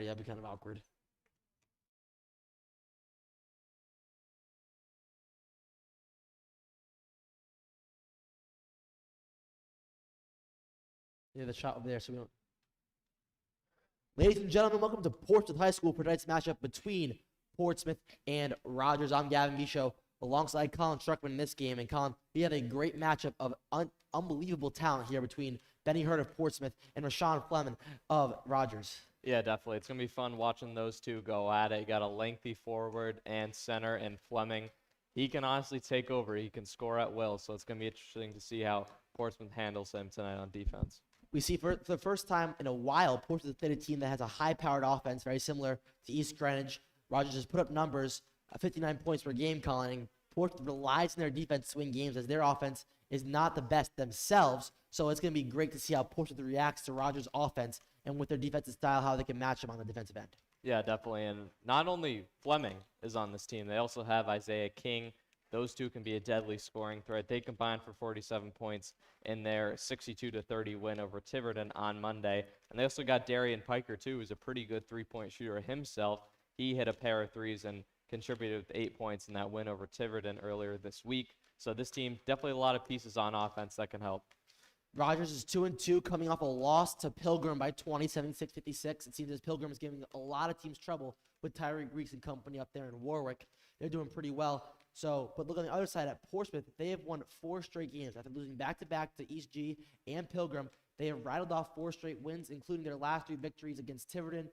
Yeah, it'd be kind of awkward. Yeah, the shot over there. So we don't. Ladies and gentlemen, welcome to Portsmouth High School for tonight's matchup between Portsmouth and Rogers. I'm Gavin Bisho alongside Colin Struckman in this game. And Colin, we have a great matchup of unbelievable talent here between Benny Hurt of Portsmouth and Rashawn Fleming of Rogers. Yeah, definitely. It's going to be fun watching those two go at it. You got a lengthy forward and center, and Fleming, he can honestly take over. He can score at will, so it's going to be interesting to see how Portsmouth handles him tonight on defense. We see for the first time in a while, Portsmouth played a team that has a high-powered offense, very similar to East Greenwich. Rogers has put up numbers, 59 points per game, Colin, and Portsmouth relies on their defense to win games as their offense is not the best themselves. So it's going to be great to see how Portsmouth reacts to Rogers' offense and with their defensive style, how they can match them on the defensive end. Yeah, definitely. And not only Fleming is on this team, they also have Isaiah King. Those two can be a deadly scoring threat. They combined for 47 points in their 62-30 win over Tiverton on Monday. And they also got Darian Piker, too, who's a pretty good three-point shooter himself. He hit a pair of threes and contributed with 8 points in that win over Tiverton earlier this week. So this team, definitely a lot of pieces on offense that can help. Rogers is 2-2, coming off a loss to Pilgrim by 27-56. It seems as Pilgrim is giving a lot of teams trouble with Tyree Greeks and company up there in Warwick. They're doing pretty well. So, but look on the other side at Portsmouth. They have won 4 straight games after losing back-to-back to East G and Pilgrim. They have rattled off 4 straight wins, including their last 3 victories against Tiverton,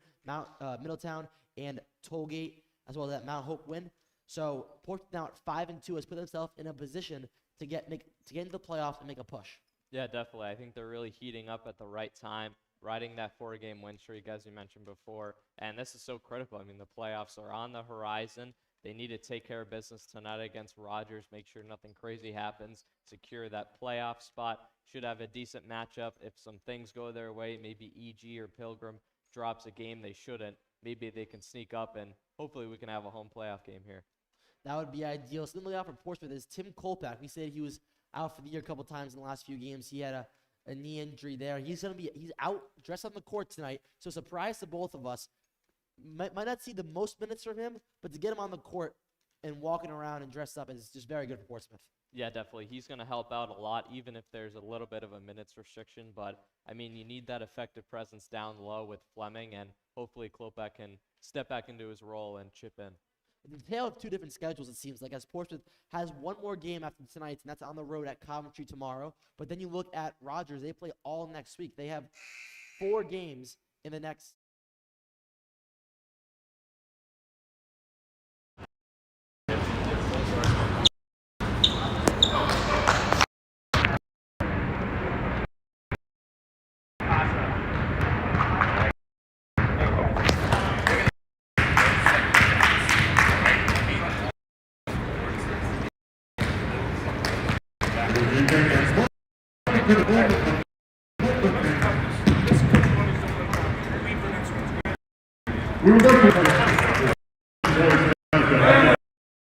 Middletown, and Tollgate, as well as that Mount Hope win. So Portsmouth now at 5-2 has put themselves in a position to get into the playoffs and make a push. Yeah, definitely. I think they're really heating up at the right time, riding that 4-game win streak, as you mentioned before. And this is so critical. I mean, the playoffs are on the horizon. They need to take care of business tonight against Rogers, make sure nothing crazy happens, secure that playoff spot. Should have a decent matchup. If some things go their way, maybe EG or Pilgrim drops a game they shouldn't, maybe they can sneak up, and hopefully we can have a home playoff game here. That would be ideal. Something looking out for Portsmouth is Tim Kolpak. We said he was out for the year a couple times in the last few games. He had a knee injury there. He's out dressed on the court tonight. So surprise to both of us. Might not see the most minutes from him, but to get him on the court and walking around and dressed up is just very good for Portsmouth. Yeah, definitely. He's going to help out a lot, even if there's a little bit of a minutes restriction. But, I mean, you need that effective presence down low with Fleming, and hopefully Klopek can step back into his role and chip in. It's a tale of 2 different schedules, it seems like, as Portsmouth has one more game after tonight's, and that's on the road at Coventry tomorrow. But then you look at Rogers. They play all next week. They have 4 games in the next We would like to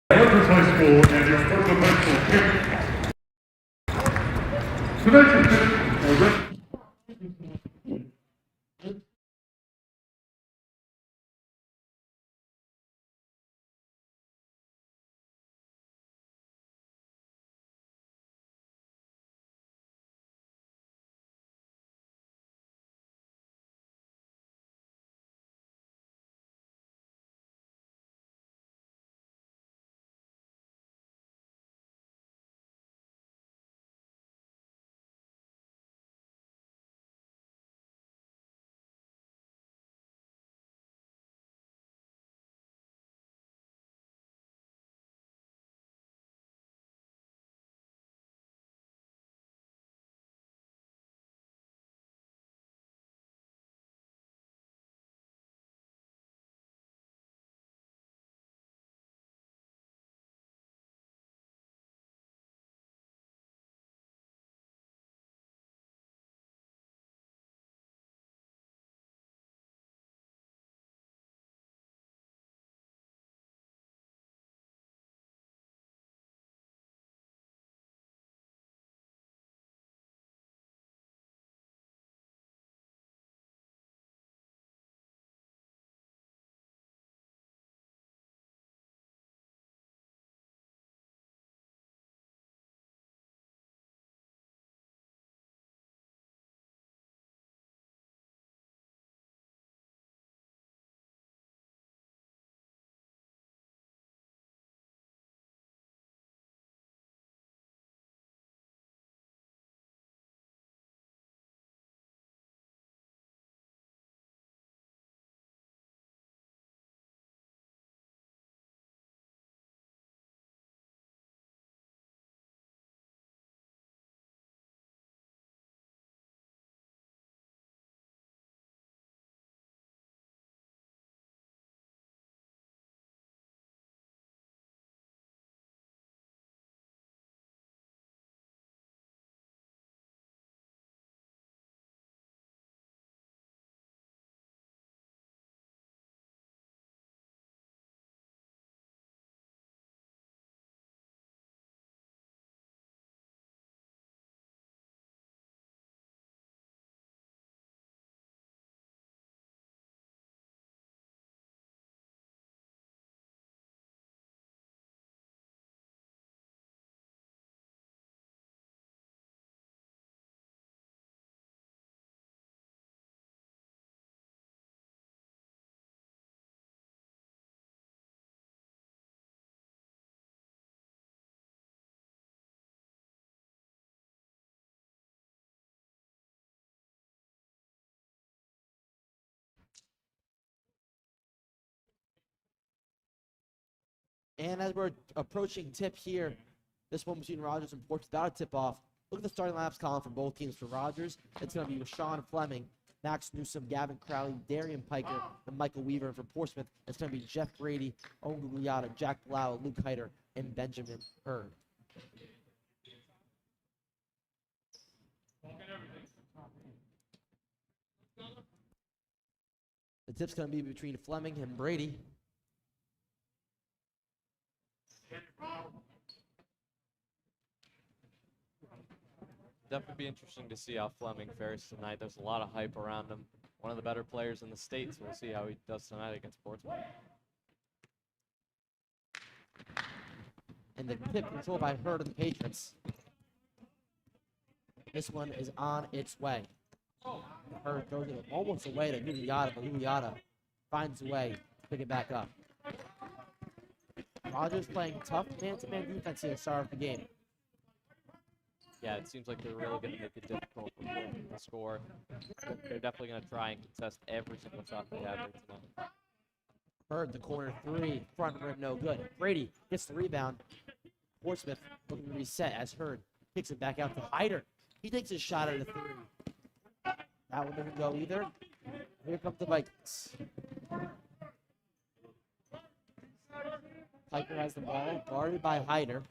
Portsmouth High School and your Portsmouth High School. Tonight's And as we're approaching tip here, this one between Rogers and Portsmouth without a tip-off. Look at the starting lineups column for both teams. For Rogers, it's going to be Rashawn Fleming, Max Newsom, Gavin Crowley, Darian Piker, and Michael Weaver. And for Portsmouth, it's going to be Jeff Brady, Owen Gugliotta, Jack Blau, Luke Hyder, and Benjamin Hurd. The tip's going to be between Fleming and Brady. Definitely be interesting to see how Fleming fares tonight. There's a lot of hype around him. One of the better players in the state, so we'll see how he does tonight against Portsmouth. And the tip controlled by Hurd of the Patriots. This one is on its way. Hurd throws it almost away to Gugliotta, but Gugliotta finds a way to pick it back up. Rogers playing tough man-to-man defense here to start off the game. Yeah, it seems like they're really going to make it difficult for Portsmouth to score. They're definitely going to try and contest every single shot they have here tonight. Hurd, the corner three, front rim, no good. Brady gets the rebound. Portsmouth looking to reset as Hurd kicks it back out to Hyder. He takes his shot at the three. That one doesn't go either. Here comes the Vikings. Piker has the ball, guarded by Hyder.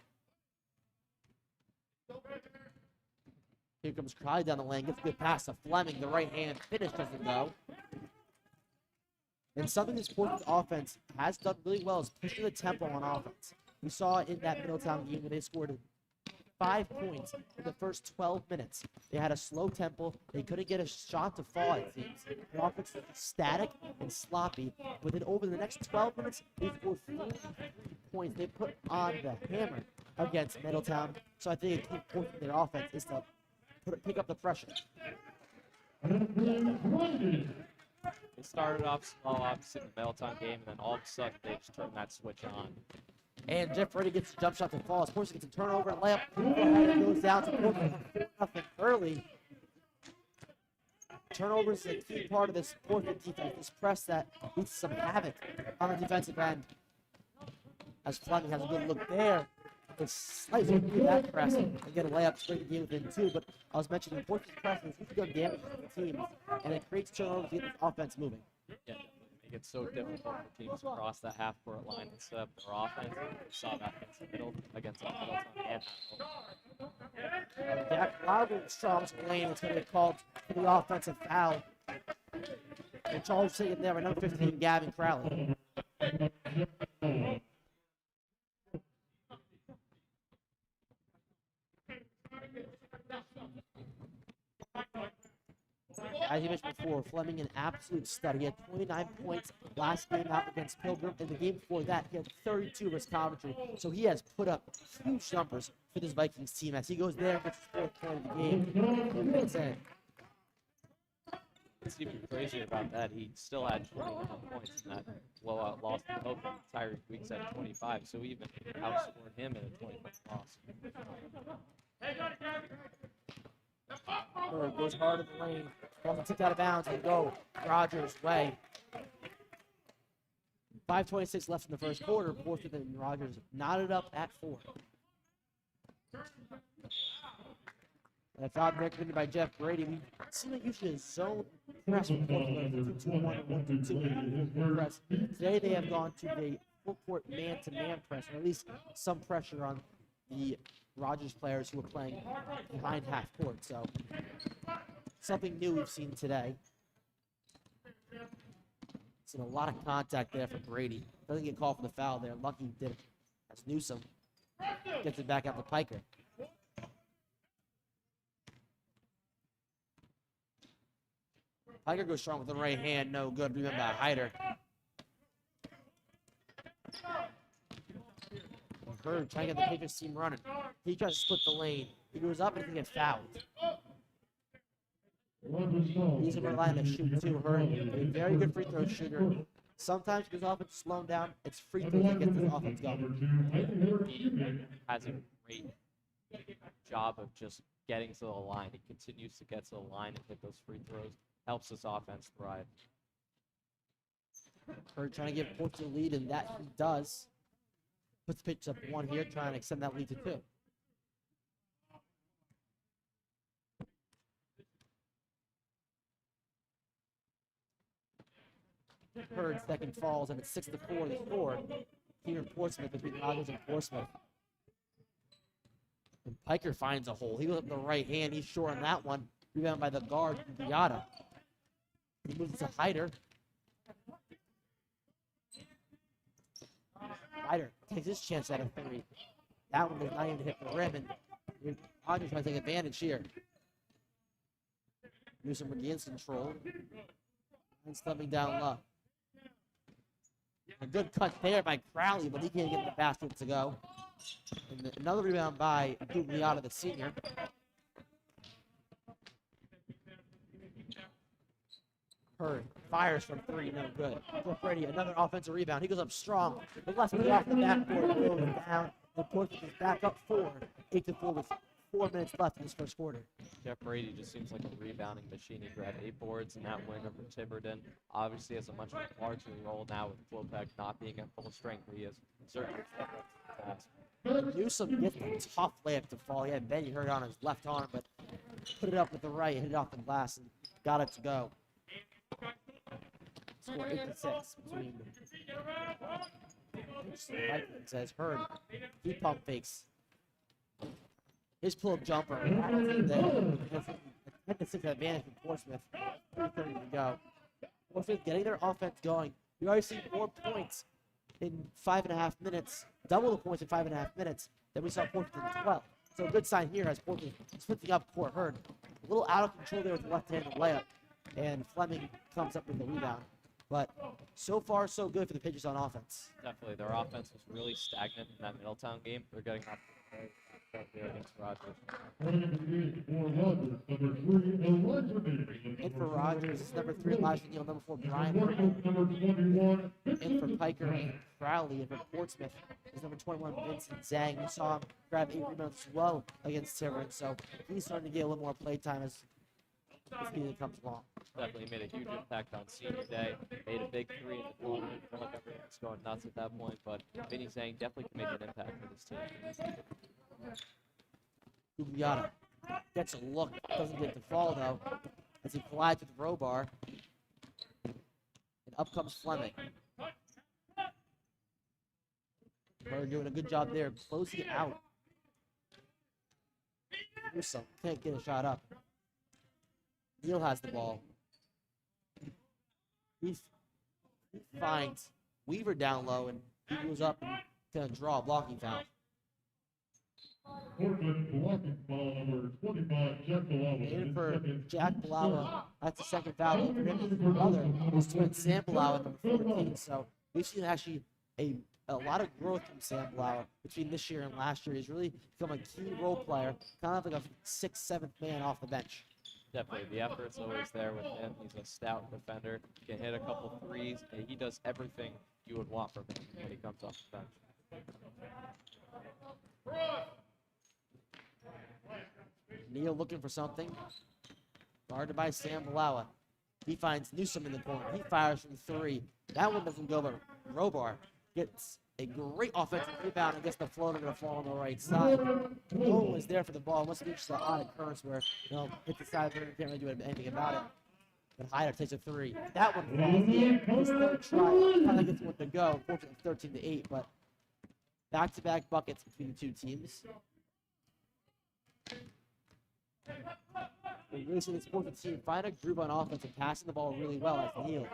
Here comes Crowley down the lane, gets a good pass to Fleming. The right hand finish doesn't go. And something this Portsmouth offense has done really well is pushing the tempo on offense. We saw it in that Middletown game where they scored 5 points in the first 12 minutes. They had a slow tempo. They couldn't get a shot to fall, it seems. The offense was static and sloppy. But then over the next 12 minutes, they scored 43 points. They put on the hammer against Middletown. So I think a key point in their offense is to pick up the pressure. They started off slow, obviously, in the Middletown game, and then all of a sudden they just turned that switch on. And Jeff Brady gets a jump shot to fall. Portsmouth gets a turnover and layup. And goes down to Portsmouth 4-0 early. Turnovers is a key part of this Portsmouth defense. This press that leads to some havoc on the defensive end. As Fleming has a good look there. It's slightly through that press and get a layup to bring the game within two. But I was mentioning Portsmouth's press has usually done damage to the team. And it creates turnovers to get this offense moving. Yeah, make it so difficult for teams to cross that half-court line and set up their offense. We saw that against the Middletown and Jack Blau Strong's lane. It's going to get called for the offensive foul. And Charles sitting there by number 15, Gavin Crowley. As you mentioned before, Fleming an absolute stud. He had 29 points last game out against Pilgrim, and the game before that, he had 32 against Coventry. So he has put up huge numbers for this Vikings team as he goes there and gets his fourth point of the game. 3 minutes in. What's even crazier about that, he still had 29 points in that blowout loss to Pilgrim. Tyreek Weeks had 25, so he even outscored him in a 20-point loss. Hurd goes hard in the lane. Ball tipped out of bounds and go Rogers' way. 5:26 left in the first quarter. Portsmouth and Rogers knotted up at 4. That foul recommended by Jeff Brady. We see that usually a zone press with Portsmouth, 2-2-1 and 1-2-2 press. Today they have gone to the full court man-to-man press, or at least some pressure on the Rogers players who are playing behind half court. So something new we've seen today. Seen a lot of contact there for Brady. Doesn't get called for the foul there. Lucky he did it as Newsom gets it back out to Piker. Piker goes strong with the right hand. No good. Rebound by Hyder. Hurd trying to get the Patriots team running. He tries to split the lane. He goes up and he gets fouled. He's going to rely on the shoot too. Hurd, a very good free throw shooter. Sometimes because offense is slowing down, it's free throws that gets this offense going. He has a great job of just getting to the line. He continues to get to the line and hit those free throws. Helps this offense thrive. Hurd trying to give Portsmouth the lead, and that he does. Puts the pitch up 1 here, trying to extend that lead to 2. Hurd second falls, and it's 6-4 the score here in Portsmouth between Rogers and Portsmouth. And Piker finds a hole. He goes up with the right hand. He's short on that one. Rebound by the guard, Beata. He moves to Hyder. Hyder takes his chance at a 3. That one does not even hit the rim, and Rogers might take advantage here. Newsom regains control. And slumming down low. A good cut there by Crowley, but he can't get the basket to go. And another rebound by Gugliotta, the senior. Hurd fires from 3, no good. For Brady, another offensive rebound. He goes up strong. The left knee off the backboard, goes down. And Portsmouth is back up 4. 8-4 with 4 minutes left in this first quarter. Jeff Brady just seems like a rebounding machine. He grabbed 8 boards in that win over Tiverton. Obviously has a much larger role now with Flopek not being at full strength. He has certainly stepped up to the task. Newsom gets a tough layup to fall. He had Benny Hurd on his left arm, but put it up with the right, hit it off the glass, and got it to go. Score 8-6 between Vikings as Hurd. He pump fakes. His pull-up jumper. 10-6 advantage for Portsmouth. 3:30 to go. Portsmouth getting their offense going. We already see 4 points in 5.5 minutes. Double the points in 5.5 minutes that we saw Portsmouth in 12. So a good sign here as Portsmouth splitting up court. Hurd. A little out of control there with the left-handed layup. And Fleming comes up with the rebound. But so far, so good for the Patriots on offense. Definitely. Their offense was really stagnant in that Middletown game. They're getting off there against Rogers. In for Rogers, it's number 3, Elijah Neal, number 4, Brian. In for Piker and Crowley. And for Portsmouth is number 21, Vincent Zhang. We saw him grab 8 rebounds as well against Tiverton. So he's starting to get a little more play time as the season comes along. Definitely made a huge impact on senior day. Made a big 3 in the tournament. Felt like everyone was going nuts at that point, but Vinny Zhang definitely can make an impact for this team. Gugliotta gets a look, doesn't get the fall though, as he collides with Robar. And up comes Fleming. We're doing a good job there, closing it out. Newsom can't get a shot up. Neal has the ball. He finds Weaver down low, and he goes up and gonna draw a blocking foul. Blocking foul number 25, Jack Balawa. In for Jack Balawa. That's the second foul. And for him, his brother, his twin Sam Balawa, number 14. So we've seen actually a lot of growth from Sam Balawa between this year and last year. He's really become a key role player, kind of like a 6th, 7th man off the bench. Definitely, the effort's always there with him. He's a stout defender, can hit a couple threes, and he does everything you would want from him when he comes off the bench. Neal looking for something. Guarded by Sam Balawa. He finds Newsom in the corner. He fires from 3. That one doesn't go, but Robar gets a great offensive rebound and gets the floater to fall on the right side. No one was there for the ball. It must be just an odd occurrence where, hit the side of the rim, can't really do anything about it. But Hyder takes a 3. That one falls. His third try kind of gets one to go. Unfortunately, 13-8, but back-to-back buckets between the two teams. We really see this Portsmouth team find a groove on offense and passing the ball really well as Neal.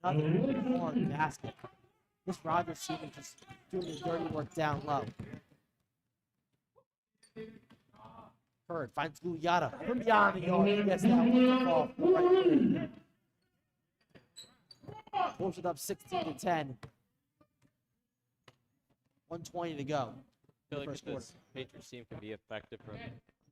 Another hard basket. This Rogers team is just doing the dirty work down low. Hurd finds Gugliotta from beyond the yard. He gets that one to fall. Right. Portsmouth up 16-10. 1:20 to go. I feel like this Patriots team can be effective from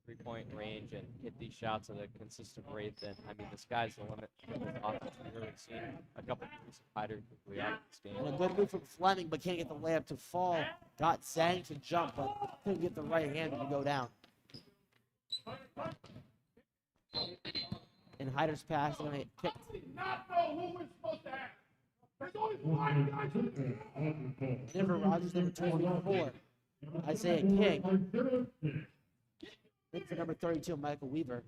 three-point range and hit these shots at a consistent rate, then, I mean, the sky's the limit for this offense. We've really seen a couple of Hyder quickly out of this game. And a good move from Fleming, but can't get the layup to fall. Got Zhang to jump, but couldn't get the right hander to go down. And Hyder's pass is going to get kicked. Denver Rogers, number 24. Isaiah King. In for number 32, Michael Weaver.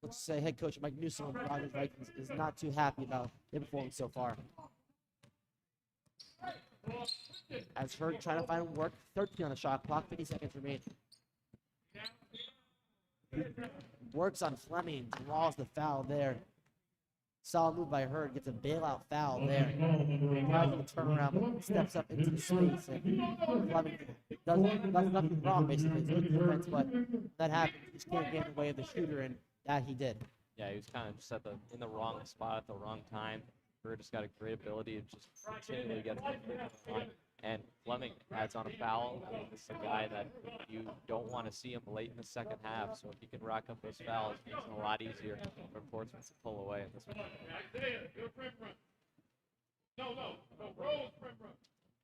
Let's say head coach Mike Newsom of the Rogers Vikings is not too happy about their performance so far. As Hurd trying to find work, 13 on the shot clock, 50 seconds remaining. Works on Fleming, draws the foul there. Solid move by Hurd, gets a bailout foul there. Tries to turn around, steps up into the space, and Fleming does nothing wrong basically. It's good defense, but that happens. He just can't get in the way of the shooter, and that he did. Yeah, he was kind of just in the wrong spot at the wrong time. Bird just got a great ability to just continually get the line. And Fleming adds on a foul. I mean, this is a guy that you don't want to see him late in the second half. So if he can rack up those fouls, it makes it a lot easier for Portsmouth to pull away in this one.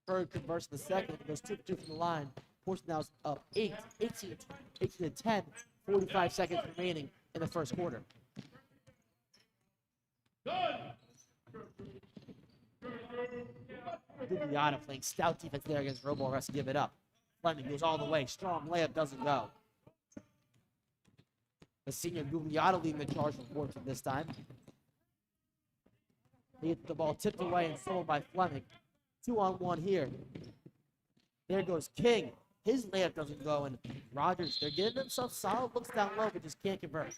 Hurd converts in the second. It goes 2-2 from the line. Portsmouth now is up 18 to 10. 45 seconds remaining in the first quarter. Gugliotta playing stout defense there against Robo, has to give it up. Fleming goes all the way. Strong layup doesn't go. The senior Gugliotta leading the charge for Portsmouth this time. They get the ball tipped away and stolen by Fleming. 2-on-1 here. There goes King. His layup doesn't go, and Rogers, they're getting themselves solid looks down low, but just can't convert.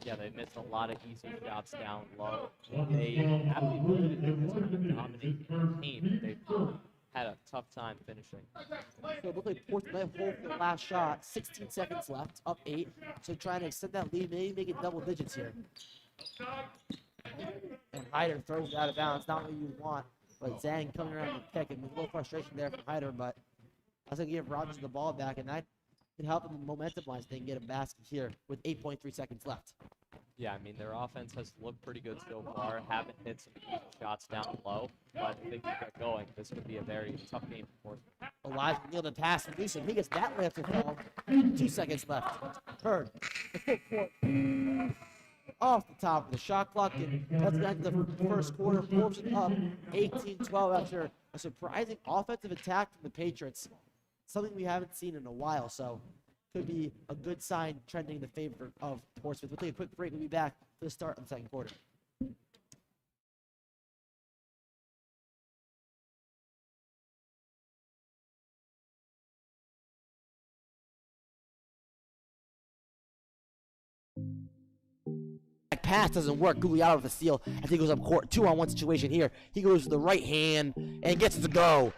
Yeah, they missed a lot of easy shots down low. They have the ability to kind of dominate the paint. They've had a tough time finishing. So it looked like Portsmouth might hold for the last shot. 16 seconds left, up 8. So trying to extend that lead, maybe make it double digits here. And Hyder throws it out of bounds. Not what you want, but Zhang coming around the pick, and a little frustration there from Hyder, but I was going to give Rogers the ball back, and that can help them momentum-wise. They can get a basket here with 8.3 seconds left. Yeah, I mean, their offense has looked pretty good so far. Haven't hit some easy shots down low, but if they keep it going, this could be a very tough game for Portsmouth. Elijah Neal to pass to Newsom. He gets that layup to fall. 2 seconds left. Hurd. The full court. Off the top of the shot clock, and that's the end of the first quarter. Portsmouth up 18-12 after a surprising offensive attack from the Patriots. Something we haven't seen in a while, so could be a good sign trending in the favor of Portsmouth. We'll take a quick break. We'll be back for the start of the second quarter. Pass doesn't work. Gugliotta with the steal. I think it goes up court. 2-on-1 situation here. He goes to the right hand and gets it to go.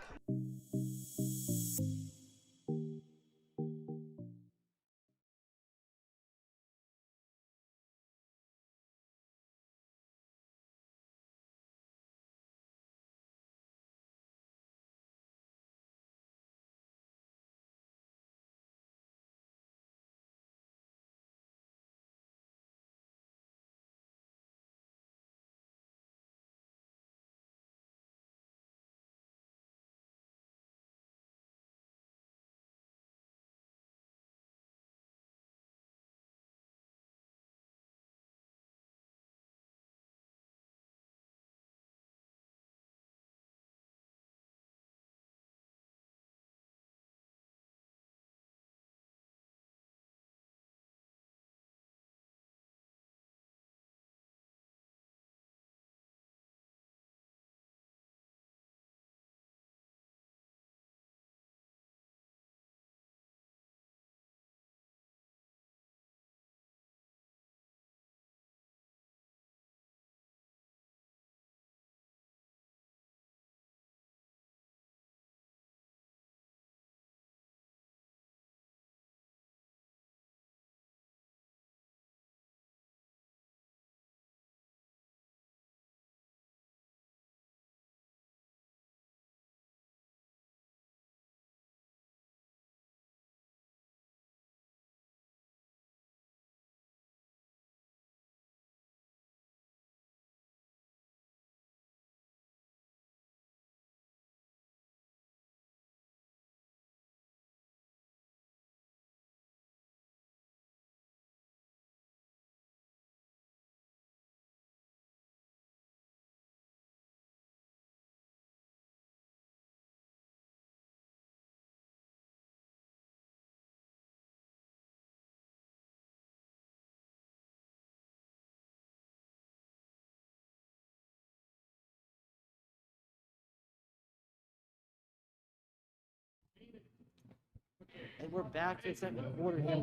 And we're back to the second quarter here.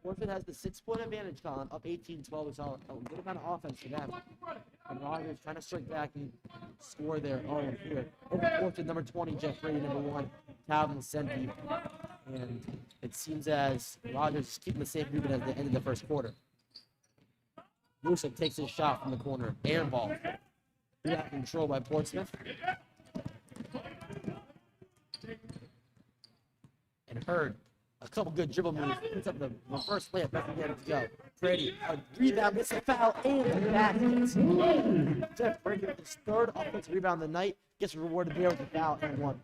Portsmouth has the 6-point advantage, Colin, up 18-12. We saw a good amount of offense for them. And Rogers trying to strike back and score there. Oh, here. Over Portsmouth, number 20, Jeff Brady, number 1, Calvin Senti. And it seems as Rogers is keeping the same movement at the end of the first quarter. Newsom takes his shot from the corner. Air ball. Rebound control by Portsmouth. And Hurd, a couple good dribble moves, puts up the reverse layup, doesn't get it to go. Brady, a rebound, gets a foul, and the basket. Jeff Brady with his third offensive rebound of the night, gets rewarded there with a foul and one.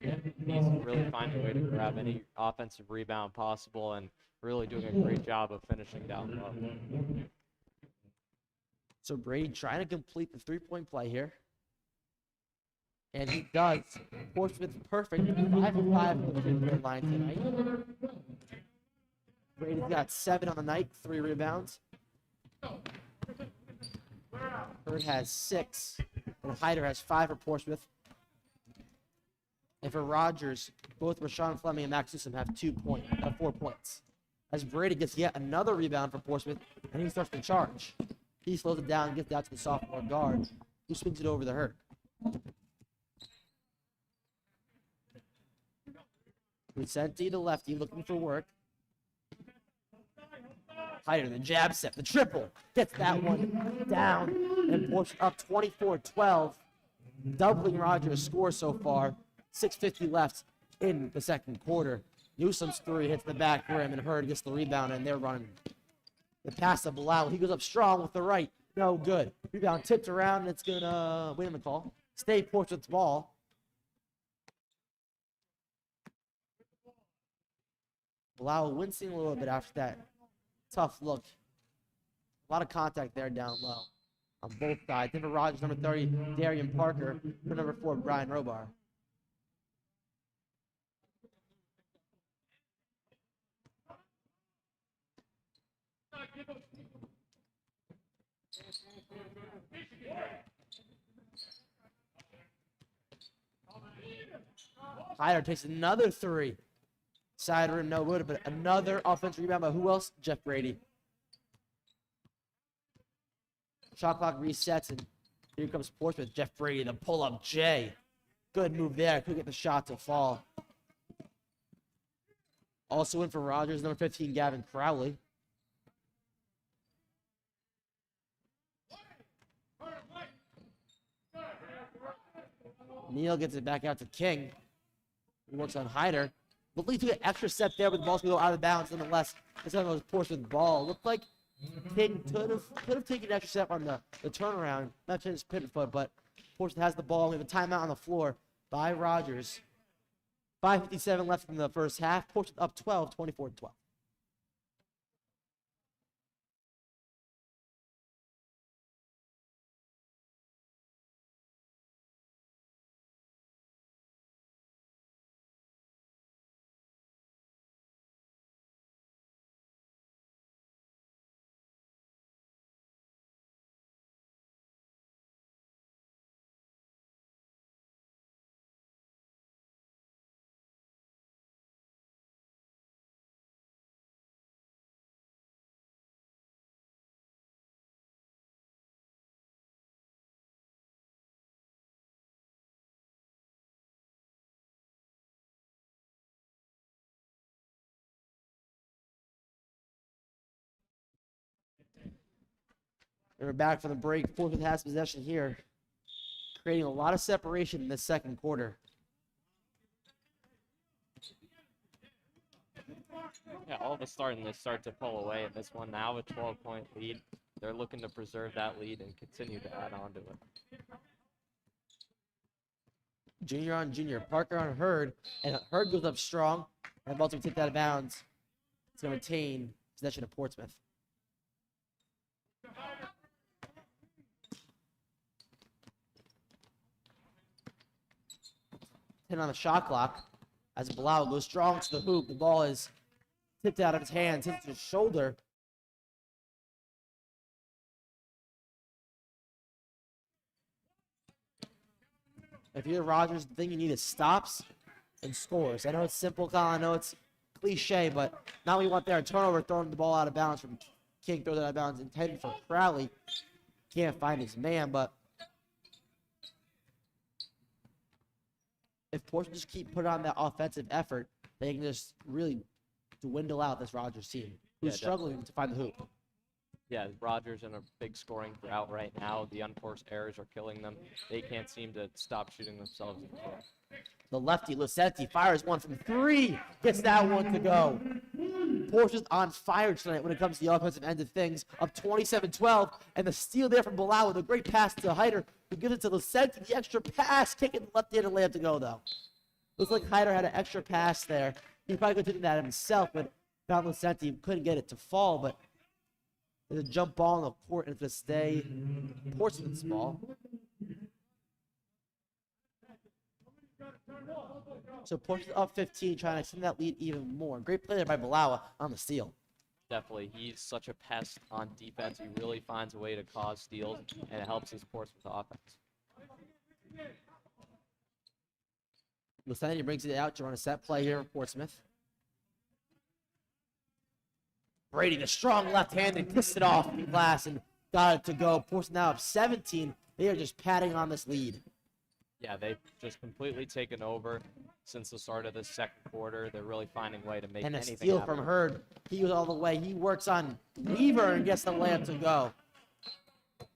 Yeah, he's really finding a way to grab any offensive rebound possible and really doing a great job of finishing down low. So Brady trying to complete the three-point play here. And he does. Portsmouth perfect. 5 of 5 from the free-throw line tonight. Brady's got 7 on the night, 3 rebounds. Hurd has 6. And Hyder has 5 for Portsmouth. And for Rogers, both Rashawn Fleming and Max Newsom have 4 points. As Brady gets yet another rebound for Portsmouth, and he starts to charge. He slows it down and gets it out to the sophomore guard, who swings it over the Hurd. Vicente, the lefty, looking for work. Hyder, the jab set, the triple. Gets that one down. And Portsmouth up 24-12. Doubling Rogers' score so far. 6:50 left in the second quarter. Newsom's 3 hits the back rim, and Hurd gets the rebound, and they're running. The pass to Bilal. He goes up strong with the right. No good. Rebound tipped around, and it's going to, wait a minute, call. Stay Portsmouth's ball. Bilal wincing a little bit after that tough look. A lot of contact there down low on both sides. Denver Rogers, number 30, Darian Parker, for number 4, Brian Robar. Hyder takes another 3. Side rim, no good, but another offensive rebound by who else? Jeff Brady. Shot clock resets, and here comes Portsmouth. Jeff Brady, the pull-up J. Good move there. Could get the shot to fall. Also in for Rogers, number 15, Gavin Crowley. Neal gets it back out to King. He works on Hyder. Looked like he took an extra step there, but the ball's going to go out of bounds. Nonetheless, it's going to go Portsmouth ball. Looked like King could have taken an extra step on the turnaround. Not just his pivot foot, but Portsmouth has the ball. We have a timeout on the floor by Rogers. 5:57 left in the first half. Portsmouth up 12, 24-12. And we're back from the break. Portsmouth has possession here, creating a lot of separation in the second quarter. Yeah, all of a sudden they start to pull away in this one. Now a 12-point lead. They're looking to preserve that lead and continue to add on to it. Junior on junior. Parker on Hurd. And Hurd goes up strong. And Baltimore takes that out of bounds. It's going to retain possession of Portsmouth. On the shot clock as Bilal goes strong to the hoop. The ball is tipped out of his hands, hits his shoulder. If you're Rogers, the thing you need is stops and scores. I know it's simple, Colin. I know it's cliche, but now we want there a turnover, throwing the ball out of bounds from King, throws it out of bounds, intended for Crowley. Can't find his man, but if Portsmouth just keep putting on that offensive effort, they can just really dwindle out this Rogers team, who's struggling to find the hoop. Yeah, Rogers in a big scoring drought right now. The unforced errors are killing them. They can't seem to stop shooting themselves in the foot. The lefty, Lucenti, fires one from three. Gets that one to go. Portsmouth on fire tonight when it comes to the offensive end of things. Up 27-12. And the steal there from Bilal with a great pass to Hyder, who gives it to Lucenti. The extra pass. Kicking the left-handed layup to go, though. Looks like Hyder had an extra pass there. He probably could have done that himself, but found Lucenti. Couldn't get it to fall, but there's a jump ball in the court, and it's going to stay Portsmouth's ball. So Portsmouth up 15, trying to extend that lead even more. Great play there by Balawa on the steal. Definitely. He's such a pest on defense. He really finds a way to cause steals, and it helps his Portsmouth offense. Lucenti brings it out to run a set play here for Portsmouth. Brady, the strong left-handed, kissed it off in glass and got it to go. Portsmouth now up 17. They are just padding on this lead. Yeah, they've just completely taken over since the start of the second quarter. They're really finding a way to make And a anything steal happen. from Hurd. He was all the way. He works on Weaver and gets the layup to go.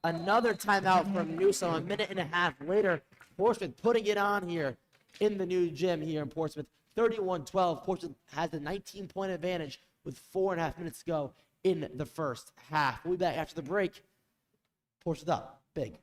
Another timeout from Newsom. A minute and a half later, Portsmouth putting it on here in the new gym here in Portsmouth. 31-12. Portsmouth has the 19-point advantage with 4.5 minutes to go in the first half. We'll be back after the break. Portsmouth up big.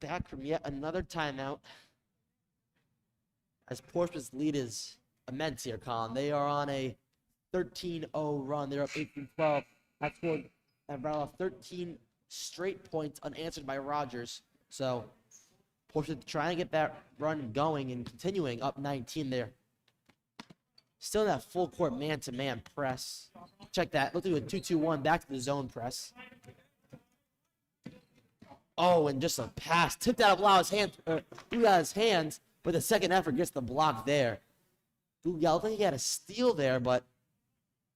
Back from yet another timeout. As Portsmouth's lead is immense here, Colin. They are on a 13-0 run. They're up 18-12. That's scored and brought off 13 straight points unanswered by Rogers. So Portsmouth trying to get that run going and continuing up 19 there. Still in that full court man-to-man press. Check that. Let's do a 2-2-1 back to the zone press. Oh, and just a pass tipped out of Lau's hand, Uga's hands, but the second effort gets the block there. Uga, I think he had a steal there, but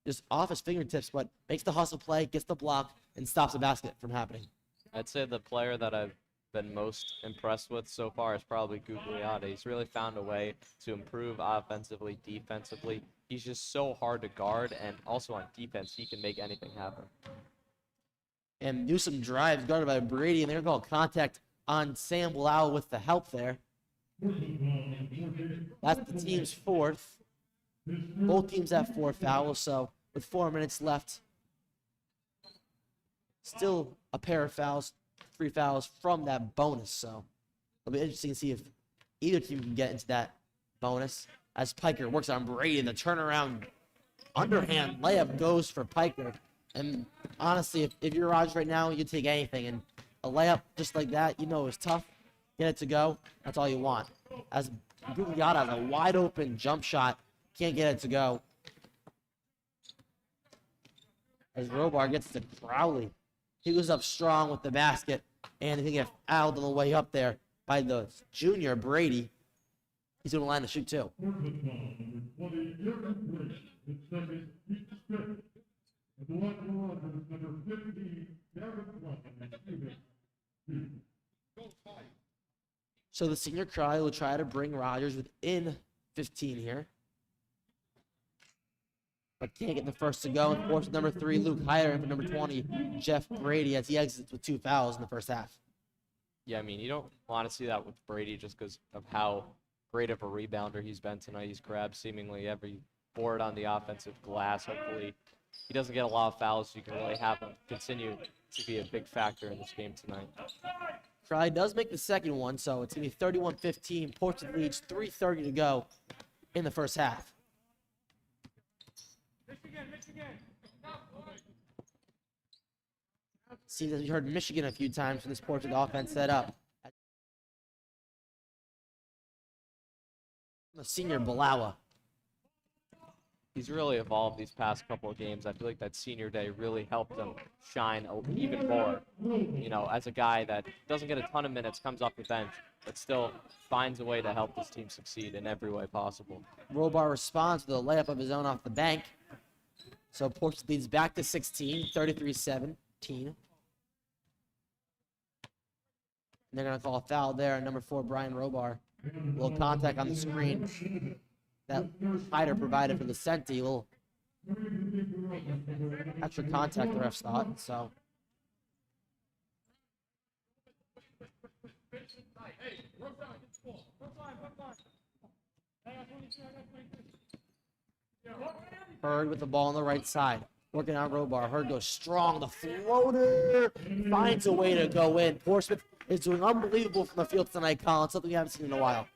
just off his fingertips, but makes the hustle play, gets the block, and stops the basket from happening. I'd say the player that I've been most impressed with so far is probably Gugliotta. He's really found a way to improve offensively, defensively. He's just so hard to guard, and also on defense, he can make anything happen. And Newsom drives, guarded by Brady, and they're going to call contact on Sam Blau with the help there. That's the team's fourth. Both teams have 4 fouls, so with 4 minutes left, still a pair of fouls, 3 fouls from that bonus. So it'll be interesting to see if either team can get into that bonus. As Piker works on Brady, and the turnaround underhand layup goes for Piker. And honestly, if you're Rogers right now, you take anything. And a layup just like that, you know is tough. Get it to go. That's all you want. As Gugliotta has a wide open jump shot, can't get it to go. As Robar gets to Crowley, he goes up strong with the basket, and he get fouled on the way up there by the junior Brady. He's going to line the shoot too. So the senior Crowley will try to bring Rogers within 15 here. but can't get the first to go. And force number 3, Luke Hyder, and for number 20, Jeff Brady, as he exits with 2 fouls in the first half. Yeah, I mean, you don't want to see that with Brady just because of how great of a rebounder he's been tonight. He's grabbed seemingly every board on the offensive glass. Hopefully, he doesn't get a lot of fouls, so you can really have him continue to be a big factor in this game tonight. Crowley does make the second one, so it's going to be 31-15. Portsmouth leads, 3:30 to go in the first half. See, that we heard Michigan a few times from this Portsmouth offense set up. The senior Balawa. He's really evolved these past couple of games. I feel like that senior day really helped him shine even more. You know, as a guy that doesn't get a ton of minutes, comes off the bench, but still finds a way to help this team succeed in every way possible. Robar responds with a layup of his own off the bank. So Portsmouth leads back to 16, 33-17. And they're going to call a foul there on number 4, Brian Robar. A little contact on the screen that Hyder provided for the Senti. A little extra contact, the refs thought. So Hurd with the ball on the right side. Working on Robar. Hurd goes strong. The floater finds a way to go in. Portsmouth is doing unbelievable from the field tonight, Colin. Something we haven't seen in a while.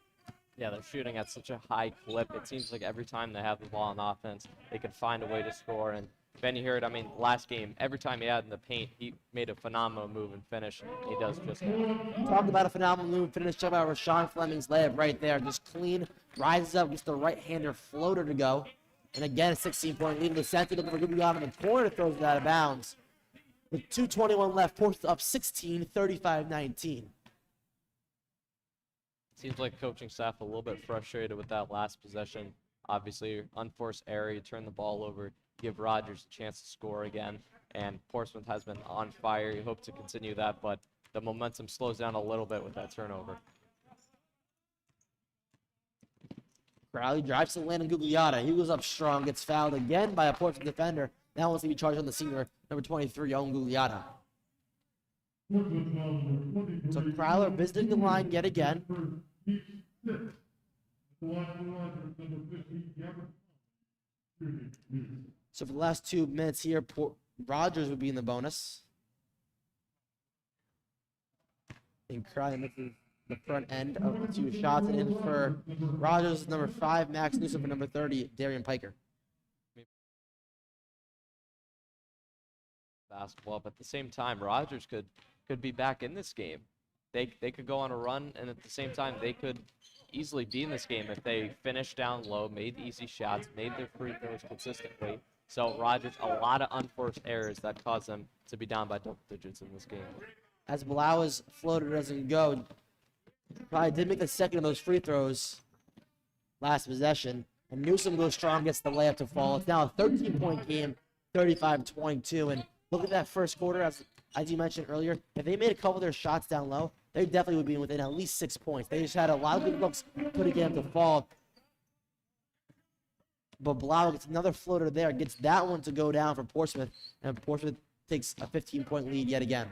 Yeah, they're shooting at such a high clip. It seems like every time they have the ball on offense, they can find a way to score. And Ben, you heard, I mean, last game, every time he had in the paint, he made a phenomenal move and finish. He does just that. Talk about a phenomenal move and finish. Talk about Rashawn Fleming's layup right there. Just clean, rises up, gets the right-hander floater to go. And again, a 16-point lead. The center looking for Guglielmo in the corner, throws it out of bounds. With 2:21 left, Portsmouth up 16, 35-19. Seems like coaching staff a little bit frustrated with that last possession. Obviously, unforced error, you turn the ball over, give Rogers a chance to score again. And Portsmouth has been on fire. You hope to continue that, but the momentum slows down a little bit with that turnover. Crowley drives to the lane on Gugliotta. He goes up strong, gets fouled again by a Portsmouth defender. Now wants to be charged on the senior, number 23, Owen Gugliotta. So Crowler visiting the line yet again. So for the last 2 minutes here, Rogers would be in the bonus. And Crowley misses the front end of the 2 shots. And in for Rogers, number 5, Max Newsom, for number 30, Darian Piker. Basketball, but at the same time, Rogers could be back in this game. They could go on a run, and at the same time, they could easily be in this game if they finished down low, made easy shots, made their free throws consistently. So Rogers, a lot of unforced errors that caused them to be down by double digits in this game. As Balawa's floater doesn't go, probably did make the second of those free throws last possession. And Newsom goes strong, gets the layup to fall. It's now a 13-point game, 35-22. And look at that first quarter, as you mentioned earlier. If they made a couple of their shots down low, they definitely would be within at least 6 points. They just had a lot of good looks put again to fall. But Blau gets another floater there, gets that one to go down for Portsmouth, and Portsmouth takes a 15-point lead yet again.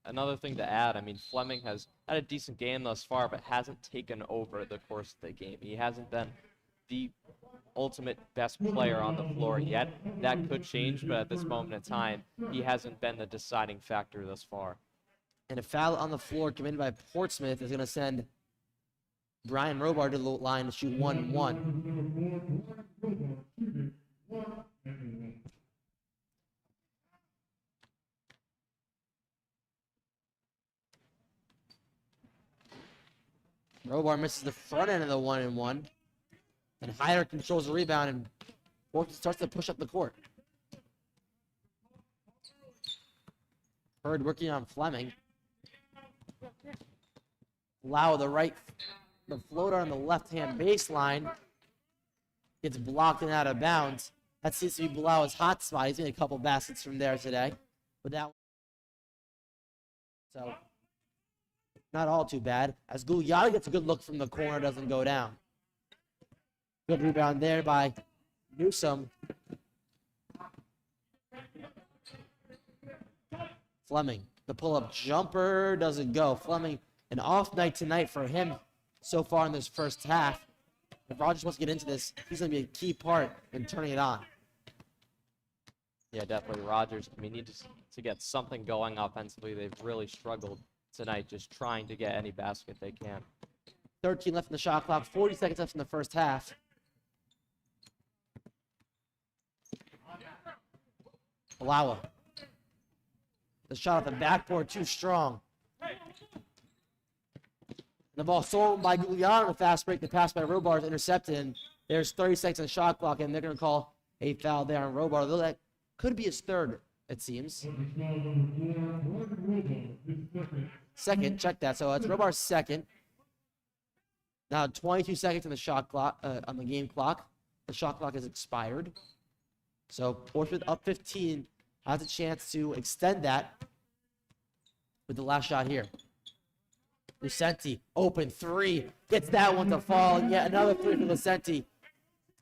Another thing to add, I mean, Fleming has had a decent game thus far, but hasn't taken over the course of the game. He hasn't been the ultimate best player on the floor yet. That could change, but at this moment in time, he hasn't been the deciding factor thus far. And a foul on the floor committed by Portsmouth is going to send Brian Robar to the line to shoot 1-1. Robar misses the front end of the 1-1. And Hyder controls the rebound, and Portsmouth starts to push up the court. Hurd working on Fleming. Lau the floater on the left-hand baseline gets blocked and out of bounds. That seems to be Blau's hot spot. He's made a couple baskets from there today. But that, so not all too bad. As Gugliotta gets a good look from the corner, doesn't go down. Good rebound there by Newsom. Fleming. The pull-up jumper doesn't go. Fleming, an off night tonight for him so far in this first half. If Rogers wants to get into this, he's going to be a key part in turning it on. Yeah, definitely Rogers. I mean, need to get something going offensively. They've really struggled tonight just trying to get any basket they can. 13 left in the shot clock, 40 seconds left in the first half. Balawa. The shot at the backboard too strong. The ball stolen by Gugliano on the fast break. The pass by Robar is intercepted, and there's 30 seconds on the shot clock, and they're going to call a foul there on Robar. Though that could be his third, it seems. Second, check that. So it's Robar's second. Now 22 seconds on the shot clock, on the game clock. The shot clock has expired. So Portsmouth up 15 has a chance to extend that with the last shot here. Lucenti, open three, gets that one to fall, and yet another three for Lucenti.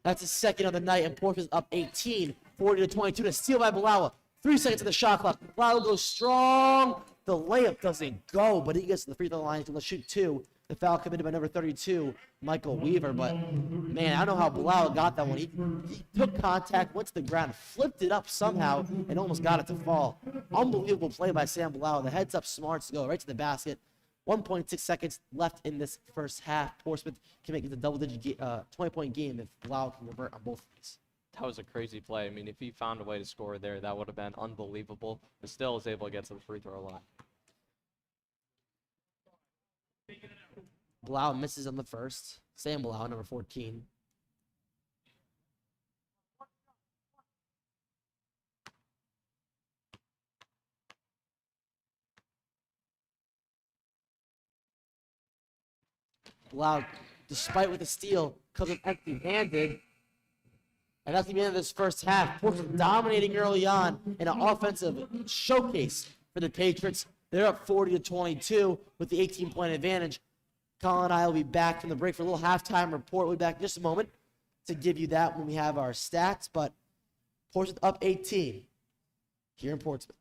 That's his second of the night, and Portsmouth up 18, 40-22 to steal by Balawa. 3 seconds of the shot clock. Balawa goes strong. The layup doesn't go, but he gets to the free throw line to shoot two. The foul committed by number 32, Michael Weaver. But, man, I don't know how Balawa got that one. He took contact, went to the ground, flipped it up somehow, and almost got it to fall. Unbelievable play by Sam Balawa. The heads-up smarts go right to the basket. 1.6 seconds left in this first half. Portsmouth can make it a double-digit 20-point game if Blau can convert on both of these. That was a crazy play. I mean, if he found a way to score there, that would have been unbelievable. But still is able to get to the free throw line. Blau misses on the first. Sam Blau, number 14. Blau, despite with the steal, comes up empty-handed. And that's the end of this first half. Portsmouth dominating early on in an offensive showcase for the Patriots. They're up 40-22 with the 18-point advantage. Colin and I will be back from the break for a little halftime report. We'll be back in just a moment to give you that when we have our stats. But Portsmouth up 18 here in Portsmouth.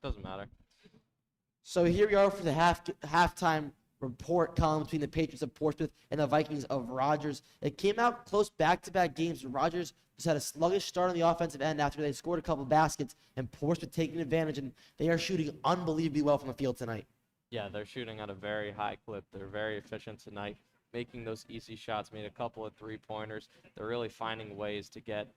Doesn't matter. So here we are for the halftime report column between the Patriots of Portsmouth and the Vikings of Rogers. It came out close back-to-back games. Rogers just had a sluggish start on the offensive end after they scored a couple baskets, and Portsmouth taking advantage, and they are shooting unbelievably well from the field tonight. Yeah, they're shooting at a very high clip. They're very efficient tonight, making those easy shots, made a couple of three-pointers. They're really finding ways to get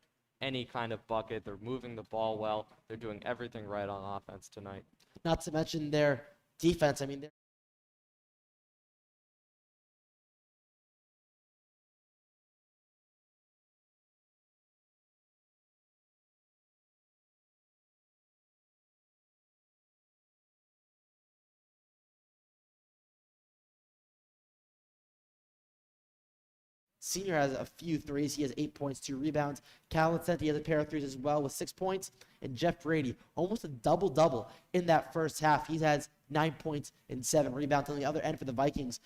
any kind of bucket. They're moving the ball well. They're doing everything right on offense tonight. Not to mention their defense. I mean, they're Senior has a few threes. He has 8 points, 2 rebounds. Cal Vincenti has a pair of threes as well with 6 points. And Jeff Brady, almost a double-double in that first half. He has 9 points and 7 rebounds on the other end for the Vikings.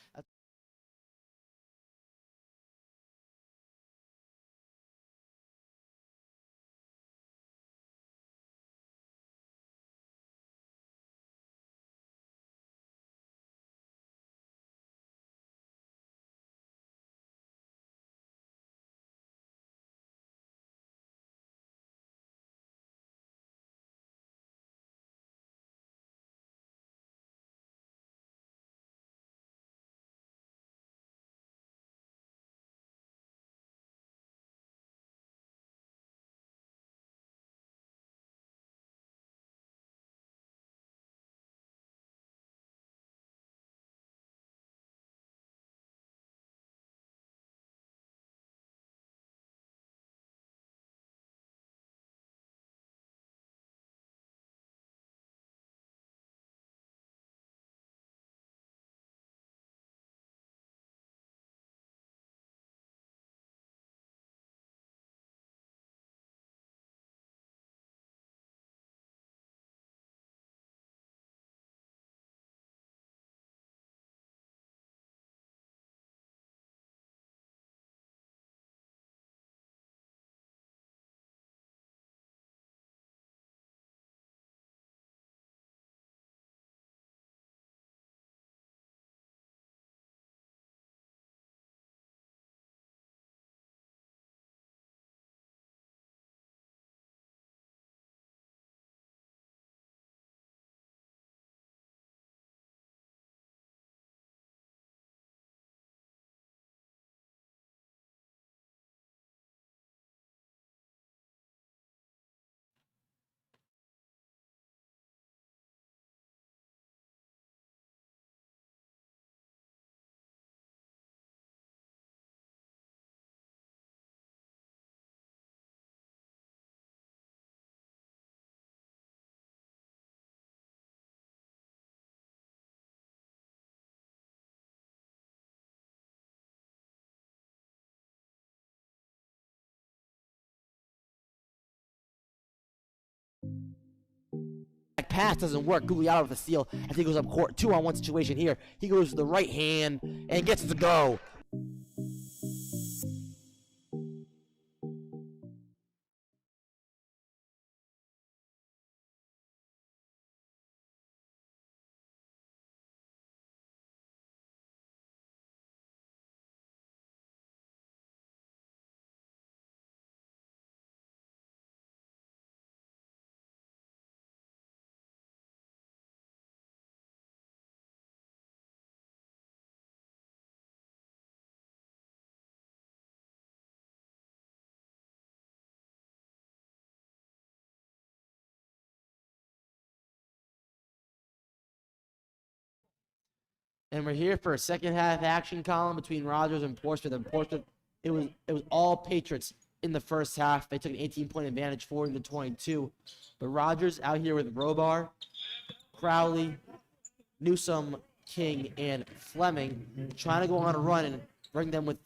pass doesn't work. Gugliotta with the steal as he goes up court. 2-on-1 situation here. He goes to the right hand and gets it to go. And we're here for a second half action column between Rogers and Portsmouth. And Portsmouth, it was all Patriots in the first half. They took an 18-point advantage, 40-22. But Rogers out here with Robar, Crowley, Newsome, King, and Fleming trying to go on a run and bring them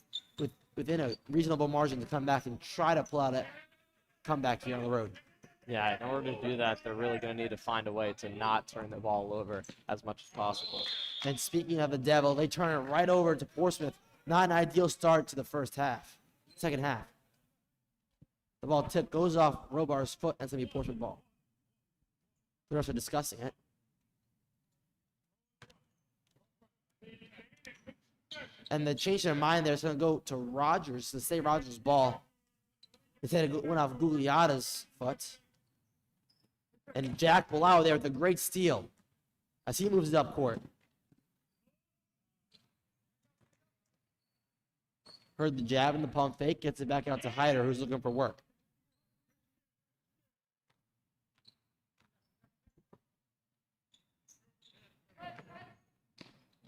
within a reasonable margin to come back and try to pull out a comeback here on the road. Yeah, in order to do that, they're really going to need to find a way to not turn the ball over as much as possible. And speaking of the Devil, they turn it right over to Portsmouth. Not an ideal start to the second half. The ball tip goes off Robar's foot, and it's going to be a Portsmouth ball. The refs are discussing it. And the change their mind there is going to go to Rogers, to stay Rogers' ball. Instead, it went off Gugliotta's foot. And Jack Bilal there with a great steal as he moves it up court. Heard the jab and the pump fake, gets it back out to Hyder, who's looking for work.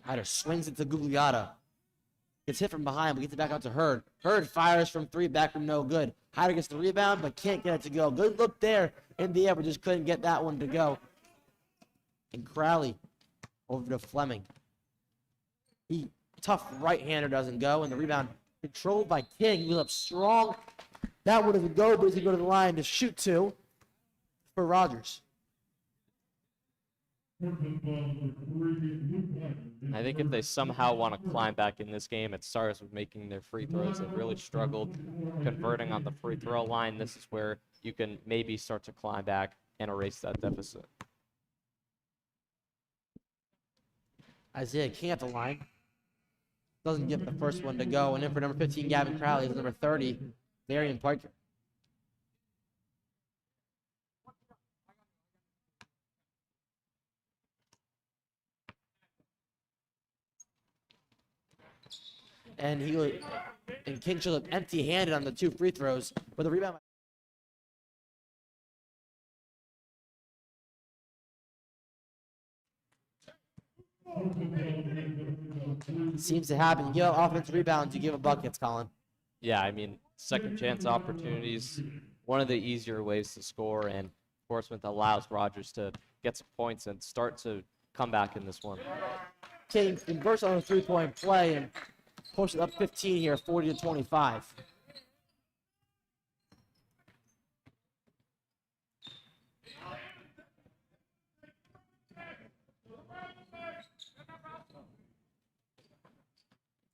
Hyder swings it to Gugliotta. Gets hit from behind, but gets it back out to Hurd. Hurd fires from three, back from no good. Hyder gets the rebound, but can't get it to go. Good look there in the air, but just couldn't get that one to go. And Crowley over to Fleming. Tough right-hander doesn't go, and the rebound controlled by King. He was up strong. That one doesn't go, but he's going to go to the line to shoot two for Rogers. I think if they somehow want to climb back in this game, it starts with making their free throws. They've really struggled converting on the free throw line. This is where you can maybe start to climb back and erase that deficit. Isaiah King at the line. Doesn't get the first one to go. And then for number 15, Gavin Crowley, is number 30, Darian Parker. And King showed up empty-handed on the two free throws, but the rebound. Seems to happen. You give up offensive rebounds, you give up buckets, Colin. Yeah, I mean, second chance opportunities, one of the easier ways to score, and Portsmouth allows Rogers to get some points and start to come back in this one. King converts on a three-point play and pushes up 15 here, 40-25.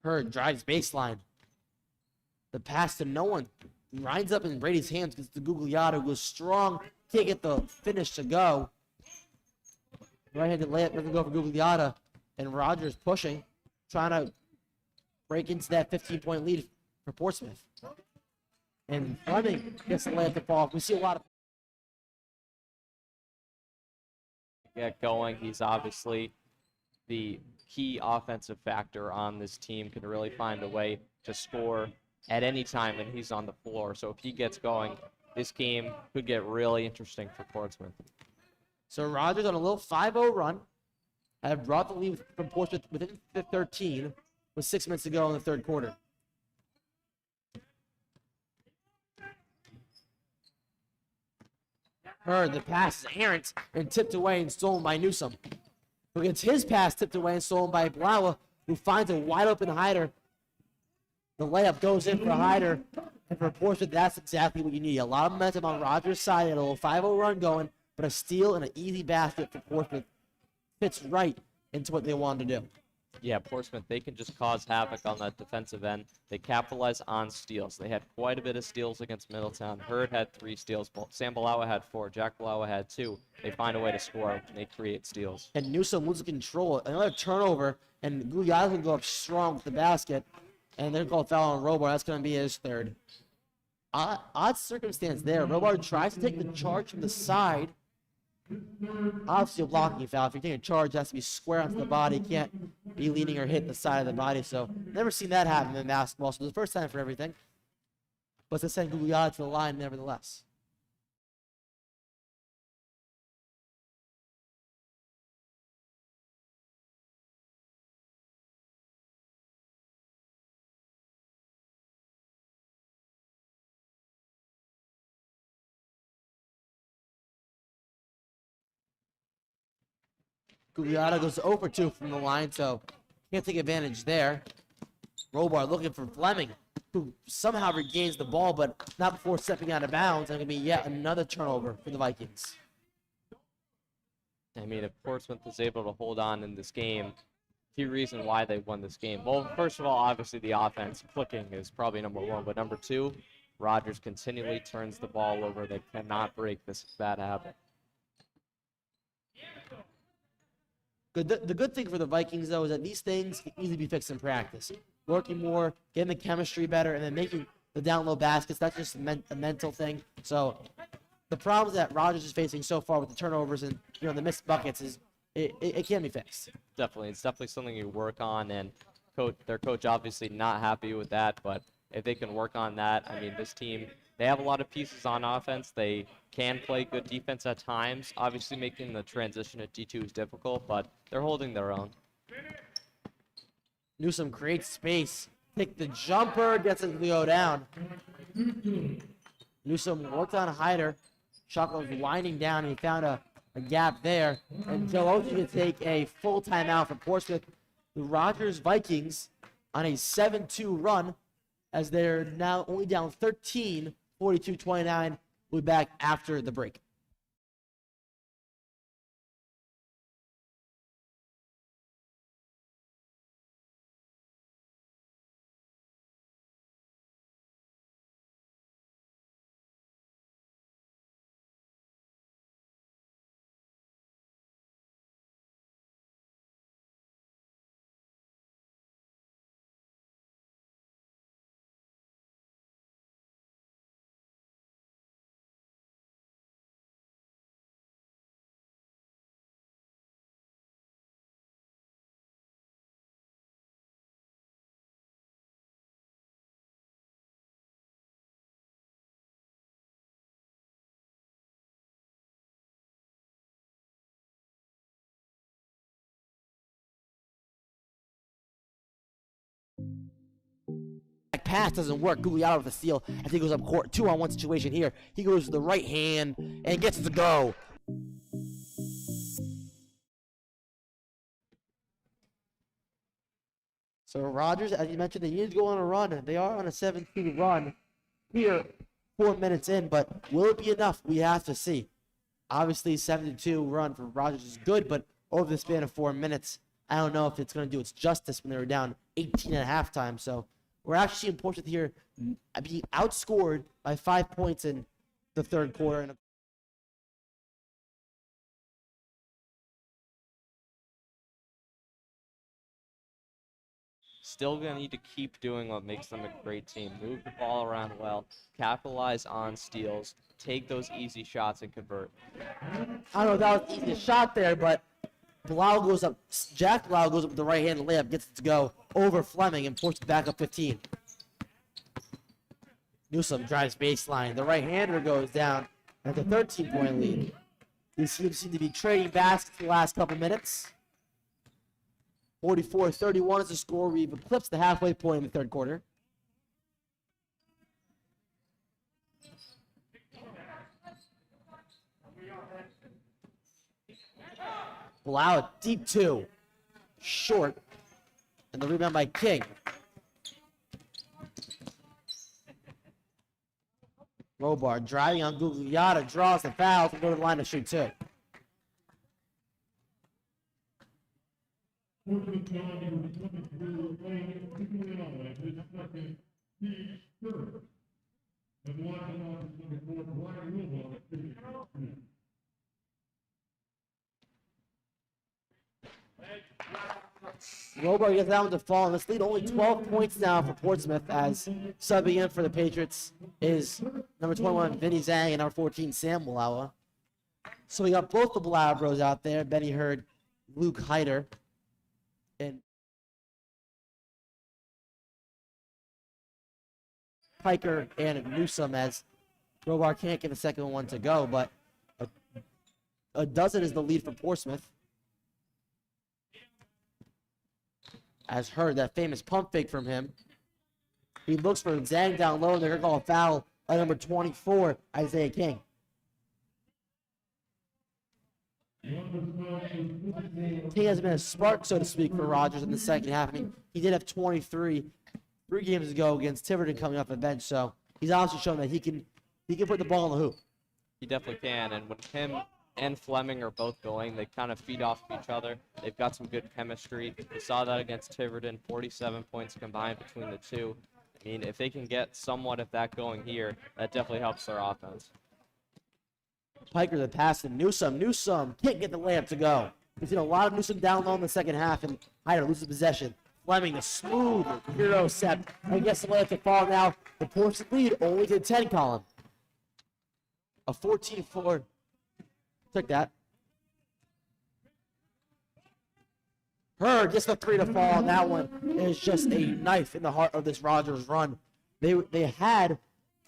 Hurd drives baseline. The pass to no one. Lines up in Brady's hands, gets to Gugliotta, who goes strong. Can't get the finish to go. Right-handed layup doesn't go for Gugliotta. And Rogers pushing, trying to break into that 15-point lead for Portsmouth. And Fleming gets the layup to fall. We see a lot of get going. He's obviously the key offensive factor on this team, can really find a way to score at any time when he's on the floor. So if he gets going, this game could get really interesting for Portsmouth. So Rogers on a little 5-0 run have brought the lead from Portsmouth within the 13 with 6 minutes to go in the third quarter. Hurd, the pass is errant and tipped away and stolen by Newsome, who gets his pass tipped away and stolen by Blaua, who finds a wide open Hyder. The layup goes in for Hyder, and for Portsmouth, that's exactly what you need. A lot of momentum on Rogers' side, and a little 5-0 run going. but a steal and an easy basket for Portsmouth fits right into what they wanted to do. Yeah, Portsmouth, they can just cause havoc on that defensive end. They capitalize on steals. They had quite a bit of steals against Middletown. Hurd had 3 steals. Sam Balawa had 4. Jack Balawa had 2. They find a way to score, and they create steals. And Newsom loses control. Another turnover, and Guglielmo can go up strong with the basket, and they're called foul on Robar. That's going to be his third. Odd circumstance there. Robar tries to take the charge from the side. Obviously a blocking foul. If you're taking a charge, it has to be square onto the body. Can't be leaning or hit the side of the body. So never seen that happen in basketball. So it's the first time for everything. But they send Guglielmo to the line nevertheless. Guglielmo goes over 2 from the line, so can't take advantage there. Robar looking for Fleming, who somehow regains the ball, but not before stepping out of bounds. And going to be yet another turnover for the Vikings. I mean, if Portsmouth is able to hold on in this game, key reason why they won this game. Well, first of all, obviously the offense clicking is probably number 1, but number 2, Rogers continually turns the ball over. They cannot break this bad habit. The good thing for the Vikings, though, is that these things can easily be fixed in practice. Working more, getting the chemistry better, and then making the down-low baskets. That's just a mental thing. So the problems that Rogers is facing so far with the turnovers and the missed buckets is it can be fixed. Definitely. It's definitely something you work on, and their coach obviously not happy with that, but if they can work on that, I mean, this team, they have a lot of pieces on offense. They can play good defense at times. Obviously, making the transition to D2 is difficult, but they're holding their own. Newsom creates space. Take the jumper, gets it to go down. Newsom worked on Hyder. Shot was winding down, and he found a gap there. And Joe Oshie can take a full timeout for Portsmouth. The Rogers Vikings on a 7-2 run, as they're now only down 13, 42-29. We'll be back after the break. Pass doesn't work. Guglielmo with the steal. I think he goes up court. 2-on-1 situation here. He goes to the right hand and gets it to go. So Rogers, as you mentioned, they need to go on a run. They are on a 7-2 run here, 4 minutes in, but will it be enough? We have to see. Obviously, 7-2 run for Rogers is good, but over the span of 4 minutes, I don't know if it's going to do its justice when they were down 18 at halftime. So we're actually seeing Portsmouth here being outscored by 5 points in the third quarter. Still going to need to keep doing what makes them a great team. Move the ball around well, capitalize on steals, take those easy shots and convert. I don't know if that was the easiest shot there, but Blau goes up. Jack Blau goes up with the right hand layup, gets it to go over Fleming, and Portsmouth back up 15. Newsom drives baseline. The right-hander goes down at the 13-point lead. These teams seem to be trading baskets the last couple minutes. 44-31 is the score. We've eclipsed the halfway point in the third quarter. Blau, deep 2. Short. And the rebound by King. Robar driving on Gugliotta, draws the foul to go to the line to shoot two. Portsmouth foul number 23, playing particularly on his second team third. And line number 4, Brian Wilbon. Robar gets that one to fall, and this lead only 12 points now for Portsmouth, as subbing in for the Patriots is number 21, Vinny Zhang, and number 14, Sam Balawa. So we got both the Balawa bros out there, Benny Hurd, Luke Hyder, and Piker and Newsom, as Robar can't get the second one to go, but a dozen is the lead for Portsmouth. As Hurd, that famous pump fake from him. He looks for Zhang down low, and they're going to call a foul on number 24, Isaiah King. King has been a spark, so to speak, for Rogers in the second half. I mean, he did have 23 3 games ago against Tiverton coming off the bench, so he's obviously shown that he can put the ball in the hoop. He definitely can, and when him and Fleming are both going, they kind of feed off each other. They've got some good chemistry. We saw that against Tiverton, 47 points combined between the two. I mean, if they can get somewhat of that going here, that definitely helps their offense. Piker the pass to Newsom. Newsom can't get the layup to go. We've seen a lot of Newsom down low in the second half, and Hyder loses possession. Fleming, the smooth hero set, and gets the layup to fall now. The Portsmouth lead only to 10 column. A 14-4. Took that. Hurd gets the 3 to fall, and that one is just a knife in the heart of this Rogers run. They had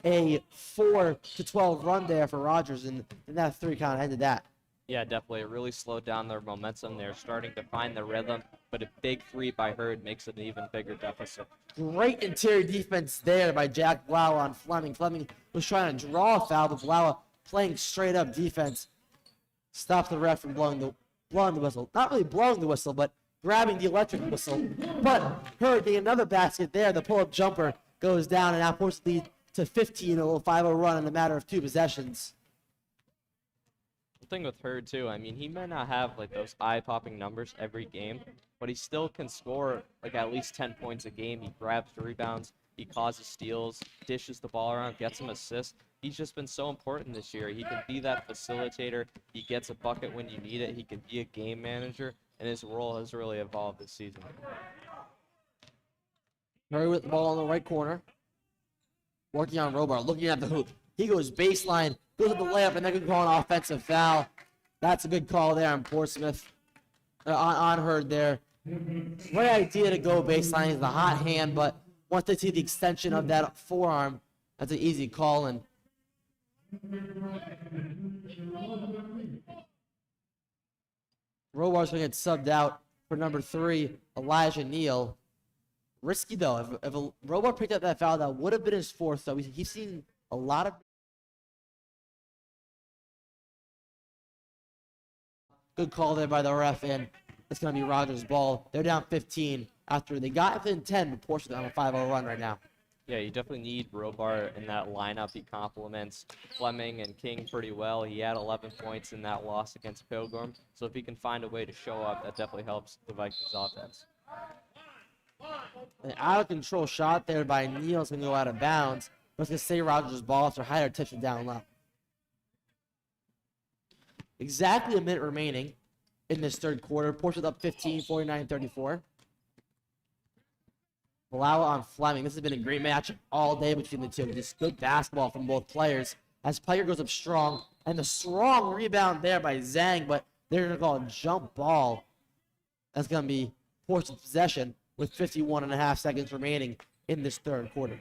a 4-12 run there for Rogers, and that 3 kind of ended that. Yeah, definitely. It really slowed down their momentum. They're starting to find the rhythm, but a big 3 by Hurd makes it an even bigger deficit. Great interior defense there by Jack Blau on Fleming. Fleming was trying to draw a foul, but Blau playing straight up defense stopped the ref from blowing the whistle. Not really blowing the whistle, but grabbing the electric whistle. But Hurd getting another basket there. The pull-up jumper goes down, and now Portsmouth lead to 15, a little 5-0 run in a matter of 2 possessions. The thing with Hurd, too, I mean, he might not have, like, those eye-popping numbers every game, but he still can score, like, at least 10 points a game. He grabs rebounds, he causes steals, dishes the ball around, gets some assists. He's just been so important this year. He can be that facilitator. He gets a bucket when you need it. He can be a game manager, and his role has really evolved this season. Murray with the ball in the right corner. Working on Robar, looking at the hoop. He goes baseline, goes with the layup, and then can call an offensive foul. That's a good call there on Portsmouth. On Hurd there. Great idea to go baseline. He's the hot hand, but once they see the extension of that forearm, that's an easy call. And Robar's going to get subbed out for number 3, Elijah Neal. Risky, though. If Robar picked up that foul, that would have been his 4th. So he's seen a lot of good call there by the ref, and it's going to be Rogers' ball. They're down 15 after they got within 10, but Portsmouth on a 5-0 run right now. Yeah, you definitely need Robar in that lineup. He complements Fleming and King pretty well. He had 11 points in that loss against Pilgrim. So if he can find a way to show up, that definitely helps the Vikings offense. An out-of-control shot there by Neal's going to go out of bounds. But it's going to stay Rogers' ball after Hyder tips it down low. Exactly a minute remaining in this third quarter. Portsmouth up 15, 49-34. Balawa on Fleming. This has been a great match all day between the two. Just good basketball from both players. As Piker goes up strong, and the strong rebound there by Zhang, but they're going to call a jump ball. That's going to be Portsmouth's possession with 51.5 seconds remaining in this third quarter.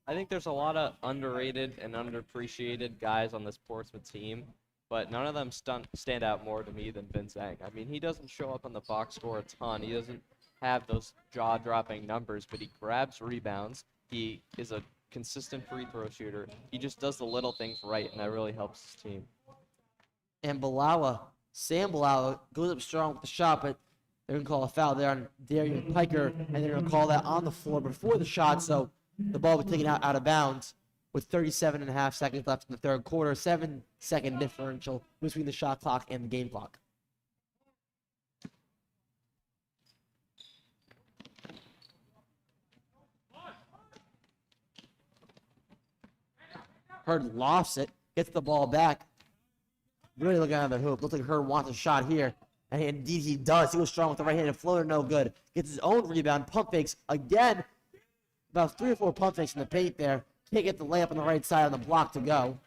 I think there's a lot of underrated and underappreciated guys on this Portsmouth team, but none of them stand out more to me than Vince Zhang. I mean, he doesn't show up on the box score a ton. He doesn't have those jaw-dropping numbers, but he grabs rebounds. He is a consistent free throw shooter. He just does the little things right, and that really helps his team. And Balawa, Sam Balawa, goes up strong with the shot, but they're going to call a foul there on Darian Piker, and they're going to call that on the floor before the shot, so the ball was taken out of bounds. with 37.5 seconds left in the third quarter. 7-second differential between the shot clock and the game clock. Hurd lofts it, gets the ball back. Really looking at the hoop. Looks like Hurd wants a shot here. And indeed he does. He was strong with the right-handed floater, no good. Gets his own rebound, pump fakes again. About 3 or 4 pump fakes in the paint there. Can't get the layup on the right side on the block to go.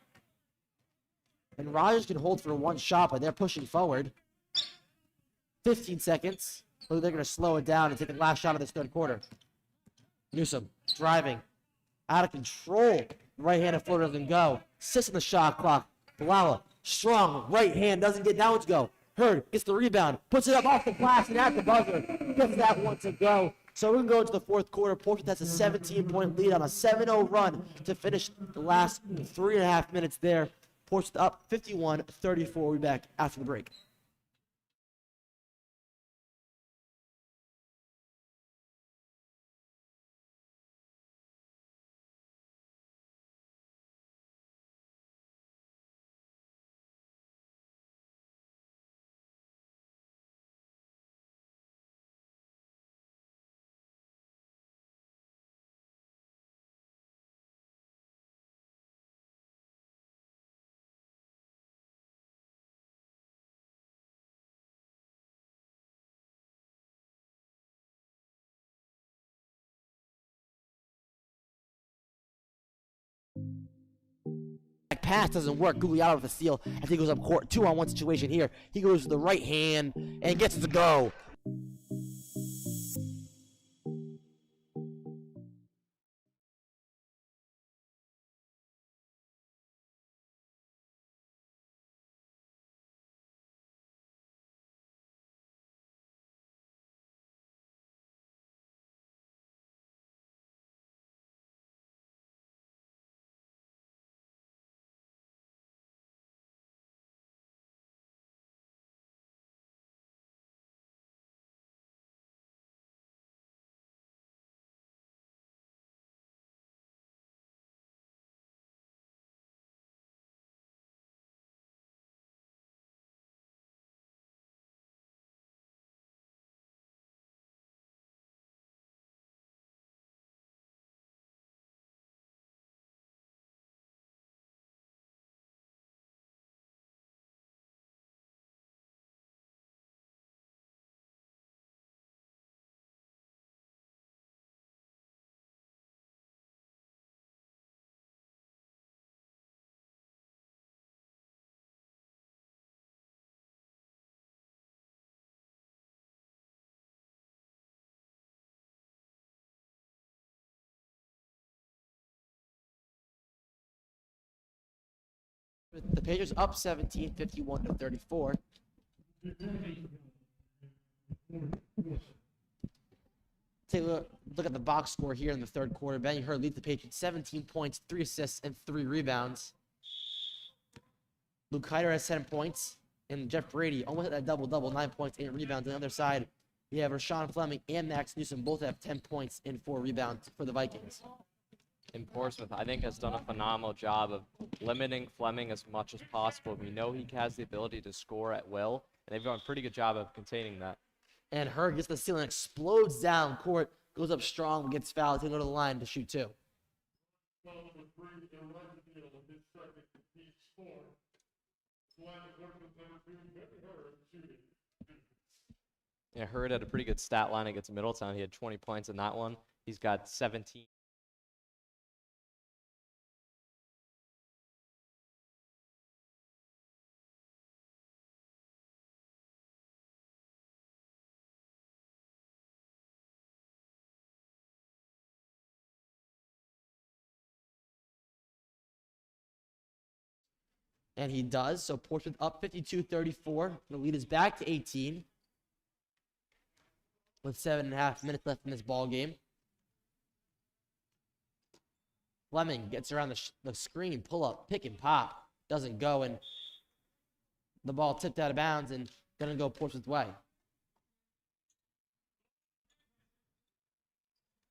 And Rogers can hold for one shot, but they're pushing forward. 15 seconds. So they're going to slow it down and take the last shot of this third quarter. Newsom driving. Out of control. Right-handed floater doesn't go. 6 on the shot clock. Bilala, strong right hand, doesn't get that one to go. Hurd gets the rebound, puts it up off the glass and at the buzzer. Gets that one to go. So we're going to go into the fourth quarter. Portsmouth has a 17-point lead on a 7-0 run to finish the last 3.5 minutes there. Portsmouth up 51-34. We'll be back after the break. Pass doesn't work. Guglielmo with the steal. I think he goes up court. 2-on-1 situation here. He goes to the right hand and gets it to go. The Pacers up 17, 51-34. Take a look at the box score here in the third quarter. Benny Hurd leads the Patriots 17 points, 3 assists, and 3 rebounds. Luke Hyder has 10 points. And Jeff Brady almost at that double-double, 9 points, 8 rebounds. On the other side, we have Rashawn Fleming and Max Newsom both have 10 points and 4 rebounds for the Vikings. And Portsmouth, I think, has done a phenomenal job of limiting Fleming as much as possible. We know he has the ability to score at will, and they've done a pretty good job of containing that. And Hurd gets the steal and explodes down court, goes up strong, gets fouled, he'll go to the line to shoot 2. Yeah, Hurd had a pretty good stat line against Middletown. He had 20 points in that one. He's got 17. And he does. So Portsmouth up 52-34. The lead is back to 18 with 7.5 minutes left in this ball game. Fleming gets around the screen, pull up, pick and pop. Doesn't go, and the ball tipped out of bounds and gonna go Portsmouth's way.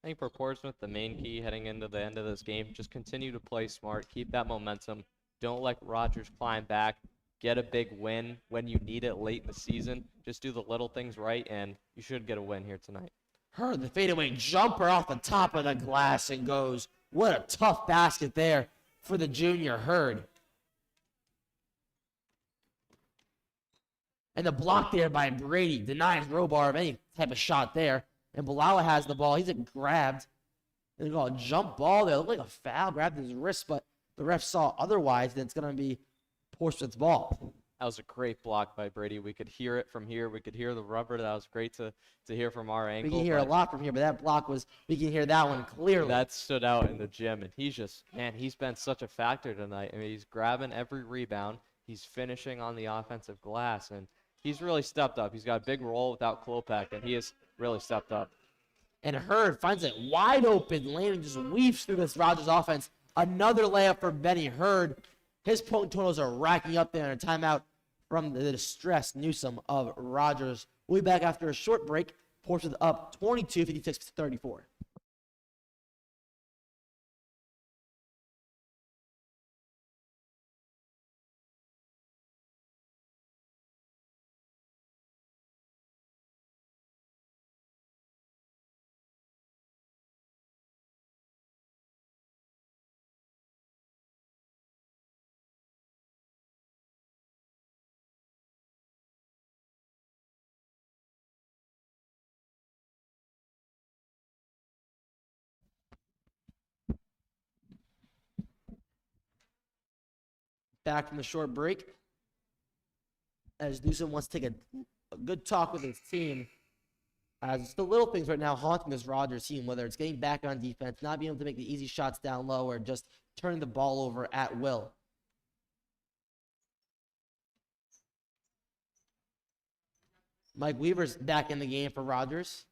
I think for Portsmouth, the main key heading into the end of this game, just continue to play smart, keep that momentum. Don't let Rogers climb back. Get a big win when you need it late in the season. Just do the little things right, and you should get a win here tonight. Hurd, the fadeaway jumper off the top of the glass and goes. What a tough basket there for the junior Hurd. And the block there by Brady denies Robar of any type of shot there. And Balawa has the ball. He's grabbed. And they go a jump ball there. It looked like a foul. Grabbed his wrist, but the ref saw otherwise. Then it's going to be Portsmouth's ball. That was a great block by Brady. We could hear it from here. We could hear the rubber. That was great to hear from our angle. We can hear a lot from here, but that block was, we can hear that one clearly. That stood out in the gym, and he's been such a factor tonight. I mean, he's grabbing every rebound. He's finishing on the offensive glass, and he's really stepped up. He's got a big role without Klopek, and he has really stepped up. And Hurd finds it wide open. Landon just weaves through this Rogers offense. Another layup for Benny Hurd. His point totals are racking up there in a timeout from the distressed Newsom of Rogers. We'll be back after a short break. Portsmouth up 22, 56-34. Back from the short break, as Newsom wants to take a good talk with his team. As it's the little things right now haunting this Rogers team, whether it's getting back on defense, not being able to make the easy shots down low, or just turning the ball over at will. Mike Weaver's back in the game for Rogers.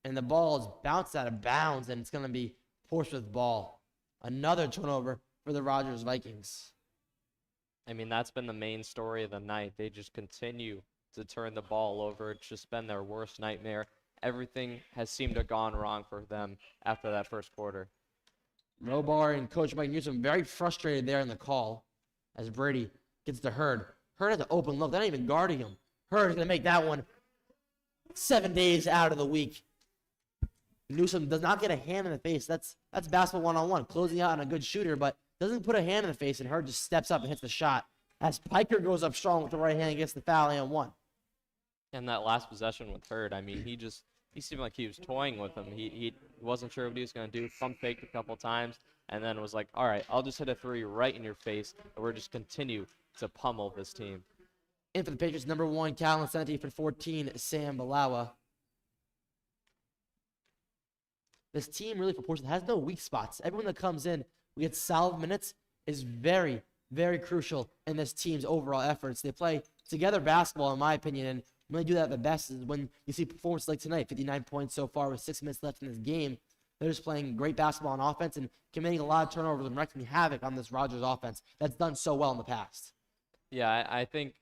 And the ball is bounced out of bounds, and it's going to be Portsmouth ball. Another turnover for the Rogers Vikings. I mean, that's been the main story of the night. They just continue to turn the ball over. It's just been their worst nightmare. Everything has seemed to have gone wrong for them after that first quarter. Robar and Coach Mike Newsom very frustrated there in the call as Brady gets to Hurd. Hurd has an open look. They're not even guarding him. Hurd is going to make that one 7 days out of the week. Newsom does not get a hand in the face. That's basketball one-on-one. Closing out on a good shooter, but doesn't put a hand in the face, and Hurd just steps up and hits the shot. As Piker goes up strong with the right hand and gets the foul and one. And that last possession with Hurd, I mean, he seemed like he was toying with him. He wasn't sure what he was going to do. Pump faked a couple times, and then was like, all right, I'll just hit a three right in your face, and we're just continue to pummel this team. In for the Patriots, number 1, Callan, 17 for 14, Sam Balawa. This team really for Portsmouth has no weak spots. Everyone that comes in, we get solid minutes, is very, very crucial in this team's overall efforts. They play together basketball, in my opinion, and when they do that the best is when you see performances like tonight, 59 points so far with 6 minutes left in this game. They're just playing great basketball on offense and committing a lot of turnovers and wrecking havoc on this Rogers offense that's done so well in the past. Yeah, I think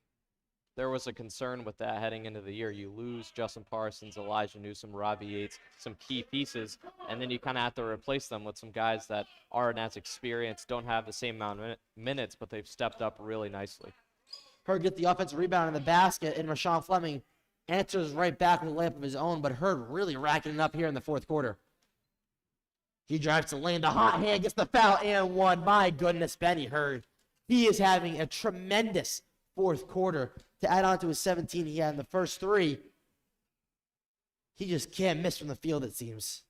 there was a concern with that heading into the year. You lose Justin Parsons, Elijah Newsom, Robbie Yates, some key pieces, and then you kind of have to replace them with some guys that aren't as experienced, don't have the same amount of minutes, but they've stepped up really nicely. Hurd gets the offensive rebound in the basket, and Rashawn Fleming answers right back with a layup of his own, but Hurd really racking it up here in the fourth quarter. He drives to lane, the hot hand gets the foul and one. My goodness, Benny Hurd. He is having a tremendous fourth quarter to add on to his 17 he had in the first 3. He just can't miss from the field, it seems.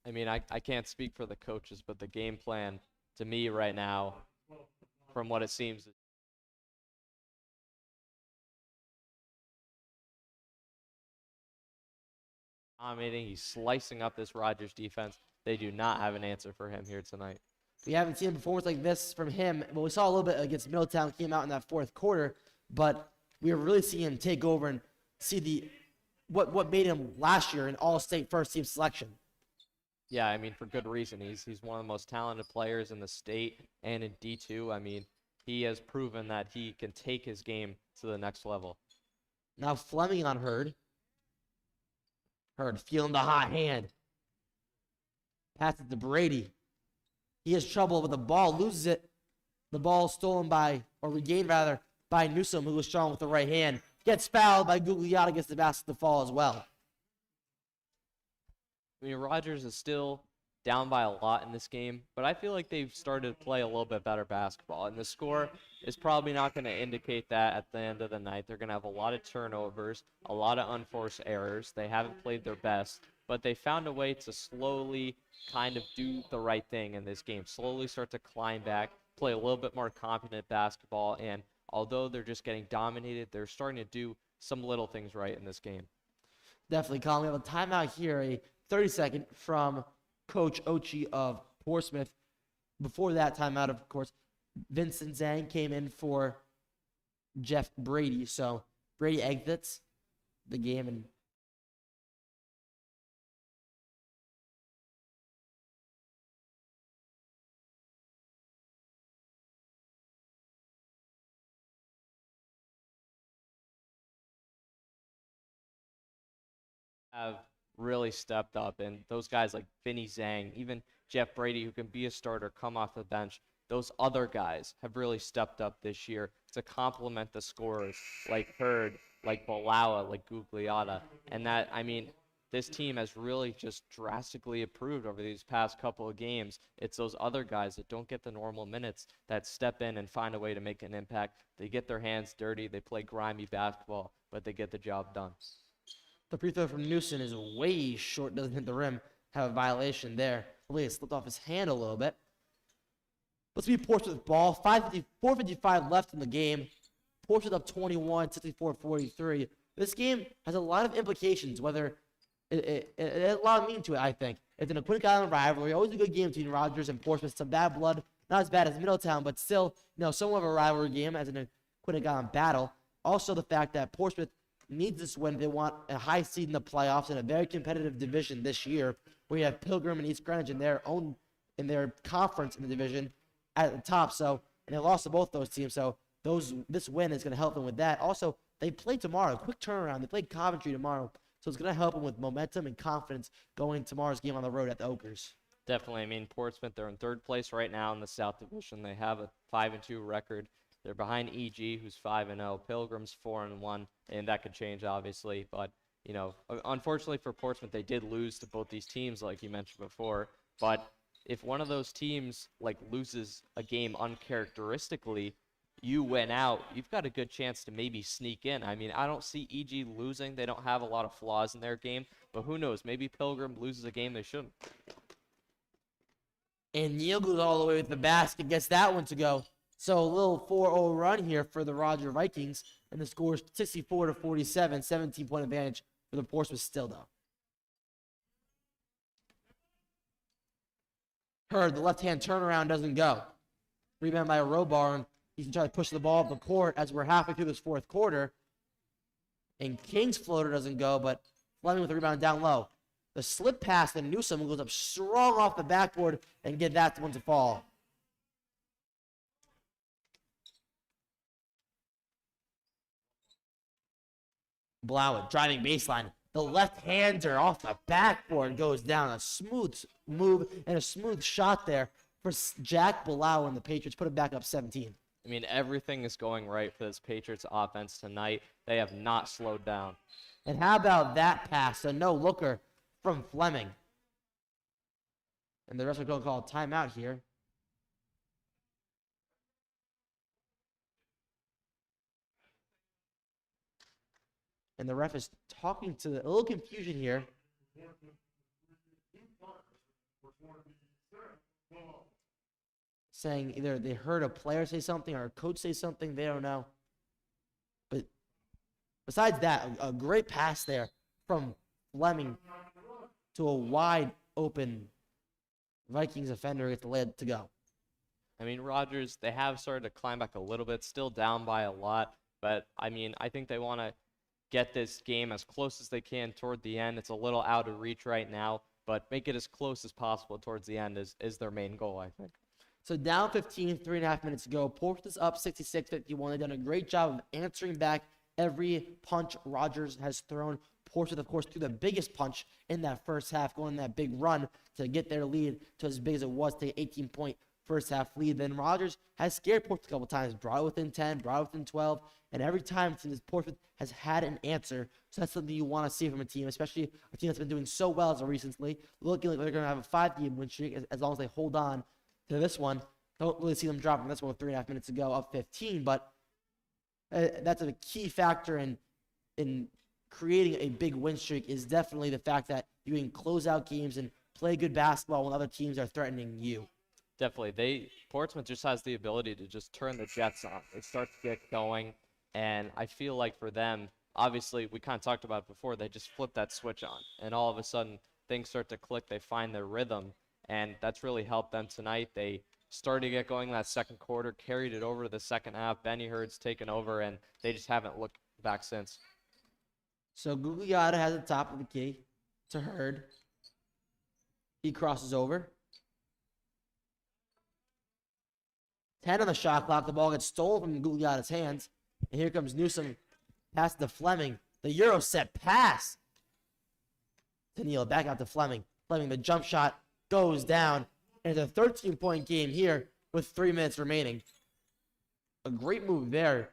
I mean, I can't speak for the coaches, but the game plan to me right now, from what it seems, dominating. He's slicing up this Rogers defense. They do not have an answer for him here tonight. We haven't seen a performance like this from him. Well, we saw a little bit against Middletown, came out in that fourth quarter, but we were really seeing him take over and see what made him last year an all-state first-team selection. Yeah, I mean, for good reason. He's one of the most talented players in the state and in D2. I mean, he has proven that he can take his game to the next level. Now Fleming on Hurd. Hurd feeling the hot hand. Passes to Brady. He has trouble with the ball, loses it. The ball is stolen by, or regained rather, by Newsom, who was strong with the right hand. Gets fouled by Gugliotta, gets the basket to fall as well. I mean, Rogers is still down by a lot in this game, but I feel like they've started to play a little bit better basketball. And the score is probably not going to indicate that at the end of the night. They're going to have a lot of turnovers, a lot of unforced errors. They haven't played their best, but they found a way to slowly kind of do the right thing in this game, slowly start to climb back, play a little bit more confident basketball, and although they're just getting dominated, they're starting to do some little things right in this game. Definitely, Colin. We have a timeout here, a 30-second from Coach Ochi of Portsmouth. Before that timeout, of course, Vincent Zhang came in for Jeff Brady. So Brady exits the game and have really stepped up, and those guys like Vinny Zhang, even Jeff Brady, who can be a starter, come off the bench, those other guys have really stepped up this year to complement the scorers like Hurd, like Balawa, like Gugliotta. And that, I mean, this team has really just drastically improved over these past couple of games. It's those other guys that don't get the normal minutes that step in and find a way to make an impact. They get their hands dirty, they play grimy basketball, but they get the job done. the free throw from Newsom is way short, doesn't hit the rim. Have a violation there. I believe it slipped off his hand a little bit. Let's be Portsmouth ball. 4:55 left in the game. Portsmouth up 21, 64-43. This game has a lot of implications, whether it has a lot of meaning to it, I think. It's an Aquinic Island rivalry. Always a good game between Rogers and Portsmouth. Some bad blood. Not as bad as Middletown, but still, somewhat of a rivalry game as an Aquinic Island battle. Also, the fact that Portsmouth needs this win. They want a high seed in the playoffs in a very competitive division this year, where you have Pilgrim and East Greenwich in their conference in the division at the top. So, and they lost to both those teams. So this win is going to help them with that. Also, they play tomorrow. Quick turnaround. They play Coventry tomorrow. So it's going to help them with momentum and confidence going tomorrow's game on the road at the Oakers. Definitely. I mean, Portsmouth, they're in third place right now in the South Division. They have a 5-2 record. They're behind EG, who's 5-0. Pilgrim's 4-1, and that could change, obviously. But, unfortunately for Portsmouth, they did lose to both these teams, like you mentioned before. But if one of those teams, loses a game uncharacteristically, you win out, you've got a good chance to maybe sneak in. I mean, I don't see EG losing. They don't have a lot of flaws in their game. But who knows? Maybe Pilgrim loses a game they shouldn't. And Neal goes all the way with the basket, gets that one to go. So a little 4-0 run here for the Roger Vikings, and the score is 64-47, 17-point advantage for the Portsmouth still, though. Hurd, the left-hand turnaround doesn't go. Rebound by Robar, and he's going to try to push the ball up the court as we're halfway through this fourth quarter. And King's floater doesn't go, but Fleming with the rebound down low. The slip pass, and Newsom goes up strong off the backboard and get that one to fall. Blauett driving baseline. The left-hander off the backboard goes down. A smooth move and a smooth shot there for Jack Blau and the Patriots. Put it back up 17. I mean, everything is going right for this Patriots offense tonight. They have not slowed down. And how about that pass? A no-looker from Fleming. And the rest are going to call a timeout here. And the ref is talking to a little confusion here. Saying either they heard a player say something or a coach say something. They don't know. But besides that, a great pass there from Fleming to a wide open Vikings offender gets the lead to go. I mean, Rogers, they have started to climb back a little bit, still down by a lot. But, I mean, I think they want to get this game as close as they can toward the end. It's a little out of reach right now, but make it as close as possible towards the end is their main goal, I think. So down 15, 3.5 minutes to go. Portsmouth is up 66-51. They've done a great job of answering back every punch Rogers has thrown. Portsmouth, of course, threw the biggest punch in that first half, going that big run to get their lead to as big as it was, to 18-point first half lead. Then Rogers has scared Portsmouth a couple times, brought it within 10, brought it within 12, and every time it seems Portsmouth has had an answer. So that's something you want to see from a team, especially a team that's been doing so well as of recently, looking like they're going to have a 5-game win streak as long as they hold on to this one. Don't really see them dropping this one with 3.5 minutes to go, up 15, but that's a key factor in creating a big win streak, is definitely the fact that you can close out games and play good basketball when other teams are threatening you. Definitely. Portsmouth just has the ability to just turn the Jets on. They start to get going, and I feel like for them, obviously, we kind of talked about it before, they just flip that switch on, and all of a sudden, things start to click. They find their rhythm, and that's really helped them tonight. They started to get going that second quarter, carried it over to the second half. Benny Hurd's taken over, and they just haven't looked back since. So Gugliotta has the top of the key to Hurd. He crosses over. 10 on the shot clock. The ball gets stolen from Gugliotta's hands. And here comes Newsom. Pass to Fleming. The Euro set pass to Neal. Back out to Fleming. Fleming, the jump shot goes down. And it's a 13-point game here with 3 minutes remaining. A great move there.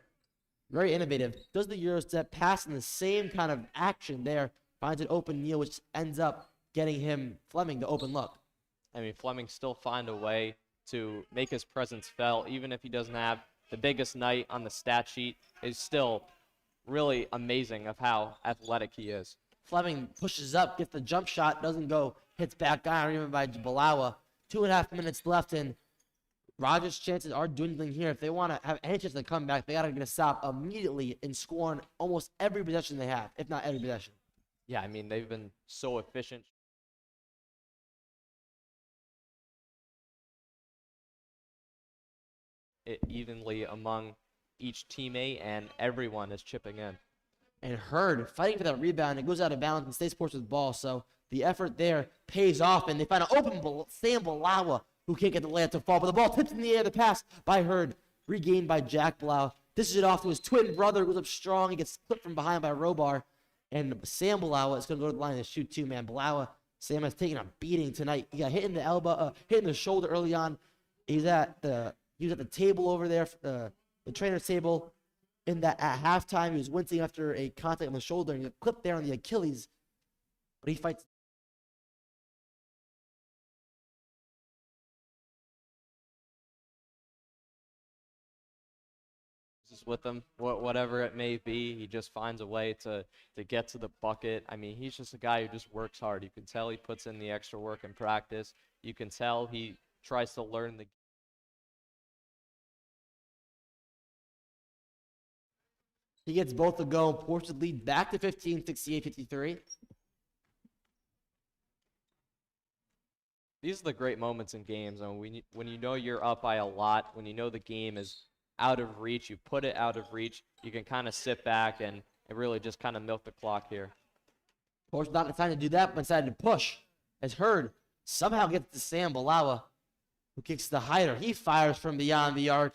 Very innovative. Does the Euro step, pass in the same kind of action there. Finds an open Neal, which ends up getting him, Fleming, the open look. I mean, Fleming still find a way to make his presence felt, even if he doesn't have the biggest night on the stat sheet, is still really amazing of how athletic he is. Fleming pushes up, gets the jump shot, doesn't go, hits back iron even by Balawa. 2.5 minutes left, and Rogers' chances are dwindling here. If they want to have any chance to come back, they got to get a stop immediately and score on almost every possession they have, if not every possession. Yeah, I mean, they've been so efficient. It evenly among each teammate, and everyone is chipping in. And Hurd fighting for that rebound. It goes out of bounds and stays Portsmouth ball. So the effort there pays off, and they find an open Sam Balawa, who can't get the layup to fall. But the ball tips in the air. The pass by Hurd, regained by Jack Blau. Dishes it off to his twin brother, goes up strong. He gets clipped from behind by Robar. And Sam Balawa is going to go to the line and shoot two, man. Balawa, Sam has taken a beating tonight. He got hit in the elbow, hit in the shoulder early on. He was at the table over there, the trainer's table. In that at halftime, he was wincing after a contact on the shoulder, and he got clipped there on the Achilles. But he fights. With him, whatever it may be, he just finds a way to get to the bucket. I mean, he's just a guy who just works hard. You can tell he puts in the extra work in practice. You can tell he tries to learn the. He gets both to go. Portsmouth lead back to 15, 68-53. These are the great moments in games. I mean, when you know you're up by a lot, when you know the game is out of reach, you put it out of reach, you can kind of sit back and really just kind of milk the clock here. Portsmouth not decided to do that, but decided to push. As Hurd somehow gets to Sam Balawa, who kicks the hider. He fires from beyond the arc.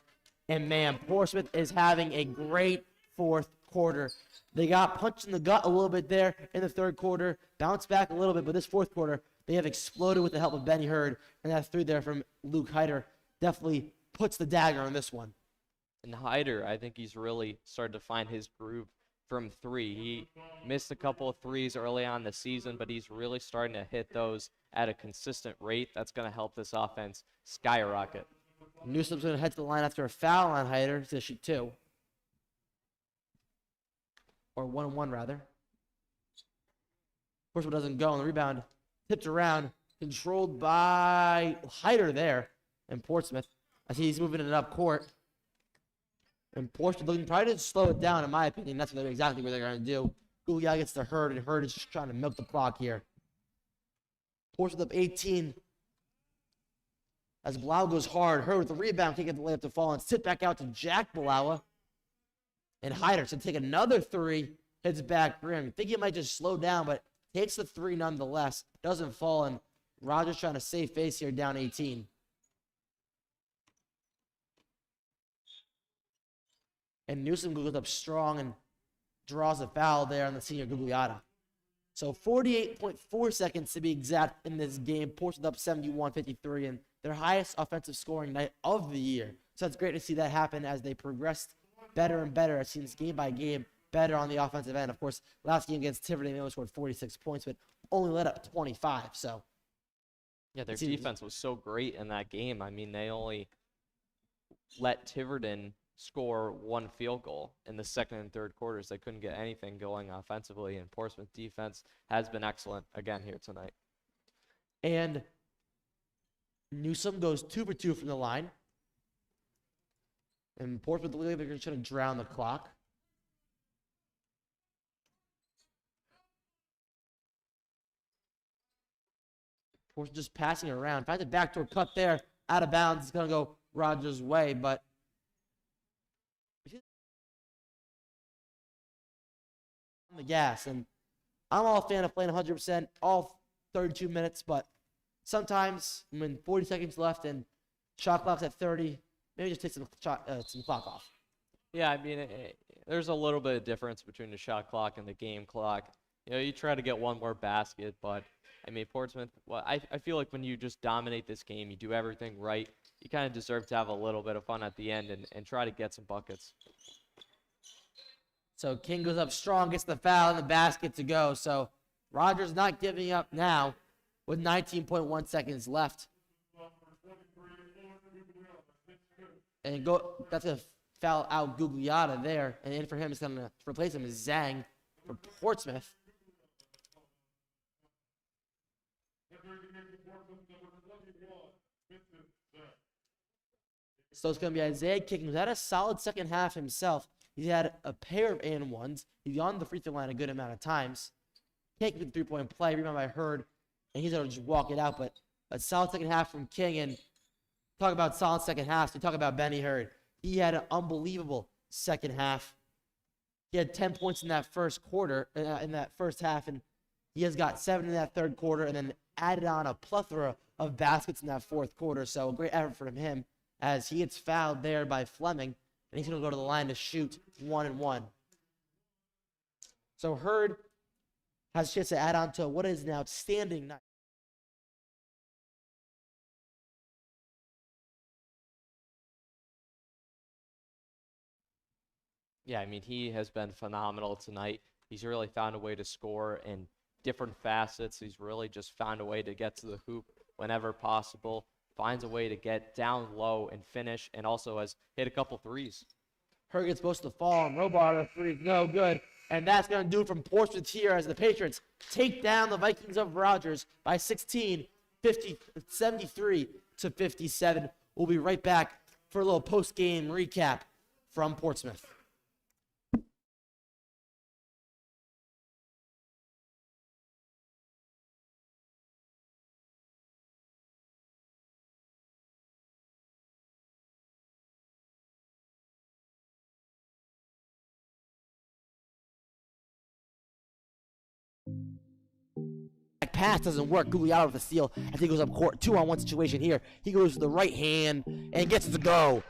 And man, Portsmouth is having a great fourth quarter. They got punched in the gut a little bit there in the third quarter, bounced back a little bit, but this fourth quarter, they have exploded with the help of Benny Hurd, and that three there from Luke Hyder definitely puts the dagger on this one. And Hyder, I think he's really started to find his groove from three. He missed a couple of threes early on the season, but he's really starting to hit those at a consistent rate. That's going to help this offense skyrocket. Newsom's going to head to the line after a foul on Hyder to shoot two. Or 1-1, rather. Portsmouth doesn't go on the rebound. Tipped around. Controlled by Hyder there. And Portsmouth, I see he's moving it up court. And Portsmouth looking probably to slow it down, in my opinion. That's exactly what they're going to do. Gugliotta gets to Hurd, and Hurd is just trying to milk the clock here. Portsmouth up 18. As Blau goes hard, Hurd with the rebound, can't get the layup to fall, and sit back out to Jack Balawa. And Hyder to take another three, hits back rim. You think he might just slow down, but takes the three nonetheless. Doesn't fall, and Rogers trying to save face here, down 18. And Newsom goes up strong and draws a foul there on the senior Gugliotta. So 48.4 seconds to be exact in this game. Portsmouth up 71-53, and their highest offensive scoring night of the year. So it's great to see that happen as they progressed better and better. It seems game by game better on the offensive end. Of course, last game against Tiverton, they only scored 46 points, but only let up 25. So Yeah, their defense was so great in that game. I mean, they only let Tiverton score one field goal in the second and third quarters. They couldn't get anything going offensively, and Portsmouth defense has been excellent again here tonight. And Newsom goes 2 for 2 from the line. And Portsmouth, they're going to try to drown the clock. Portsmouth just passing it around. Finds a backdoor cut there. Out of bounds. It's going to go Rogers' way, but on the gas. And I'm all a fan of playing 100% all 32 minutes, but sometimes when 40 seconds left and shot clock's at 30, maybe just take some clock off. Yeah, I mean, there's a little bit of difference between the shot clock and the game clock. You know, you try to get one more basket, but I mean, Portsmouth, well, I feel like when you just dominate this game, you do everything right, you kind of deserve to have a little bit of fun at the end and try to get some buckets. So King goes up strong, gets the foul, and the basket to go. So Rogers not giving up now with 19.1 seconds left. And that's a foul out Gugliotta there. And in for him, it's going to replace him is Zhang for Portsmouth. So it's going to be Isaiah King, who's had a solid second half himself. He's had a pair of and ones. He's on the free throw line a good amount of times. Can't get the 3-point play. Rebound I heard, and he's going to just walk it out. But a solid second half from King. And talk about solid second halves. We talk about Benny Hurd. He had an unbelievable second half. He had 10 points in that first quarter, in that first half, and he has got 7 in that third quarter, and then added on a plethora of baskets in that fourth quarter. So a great effort from him as he gets fouled there by Fleming, and he's going to go to the line to shoot 1-1. So Hurd has a chance to add on to what is an outstanding night. Yeah, I mean, he has been phenomenal tonight. He's really found a way to score in different facets. He's really just found a way to get to the hoop whenever possible, finds a way to get down low and finish, and also has hit a couple threes. Hurd gets supposed to fall, and Robar, three, no good. And that's going to do it from Portsmouth here as the Patriots take down the Vikings of Rogers by 16, 73-57. We'll be right back for a little post-game recap from Portsmouth. Pass doesn't work. Gugliotta with the steal. I think it goes up court. 2-on-1 situation here. He goes to the right hand and gets it to go.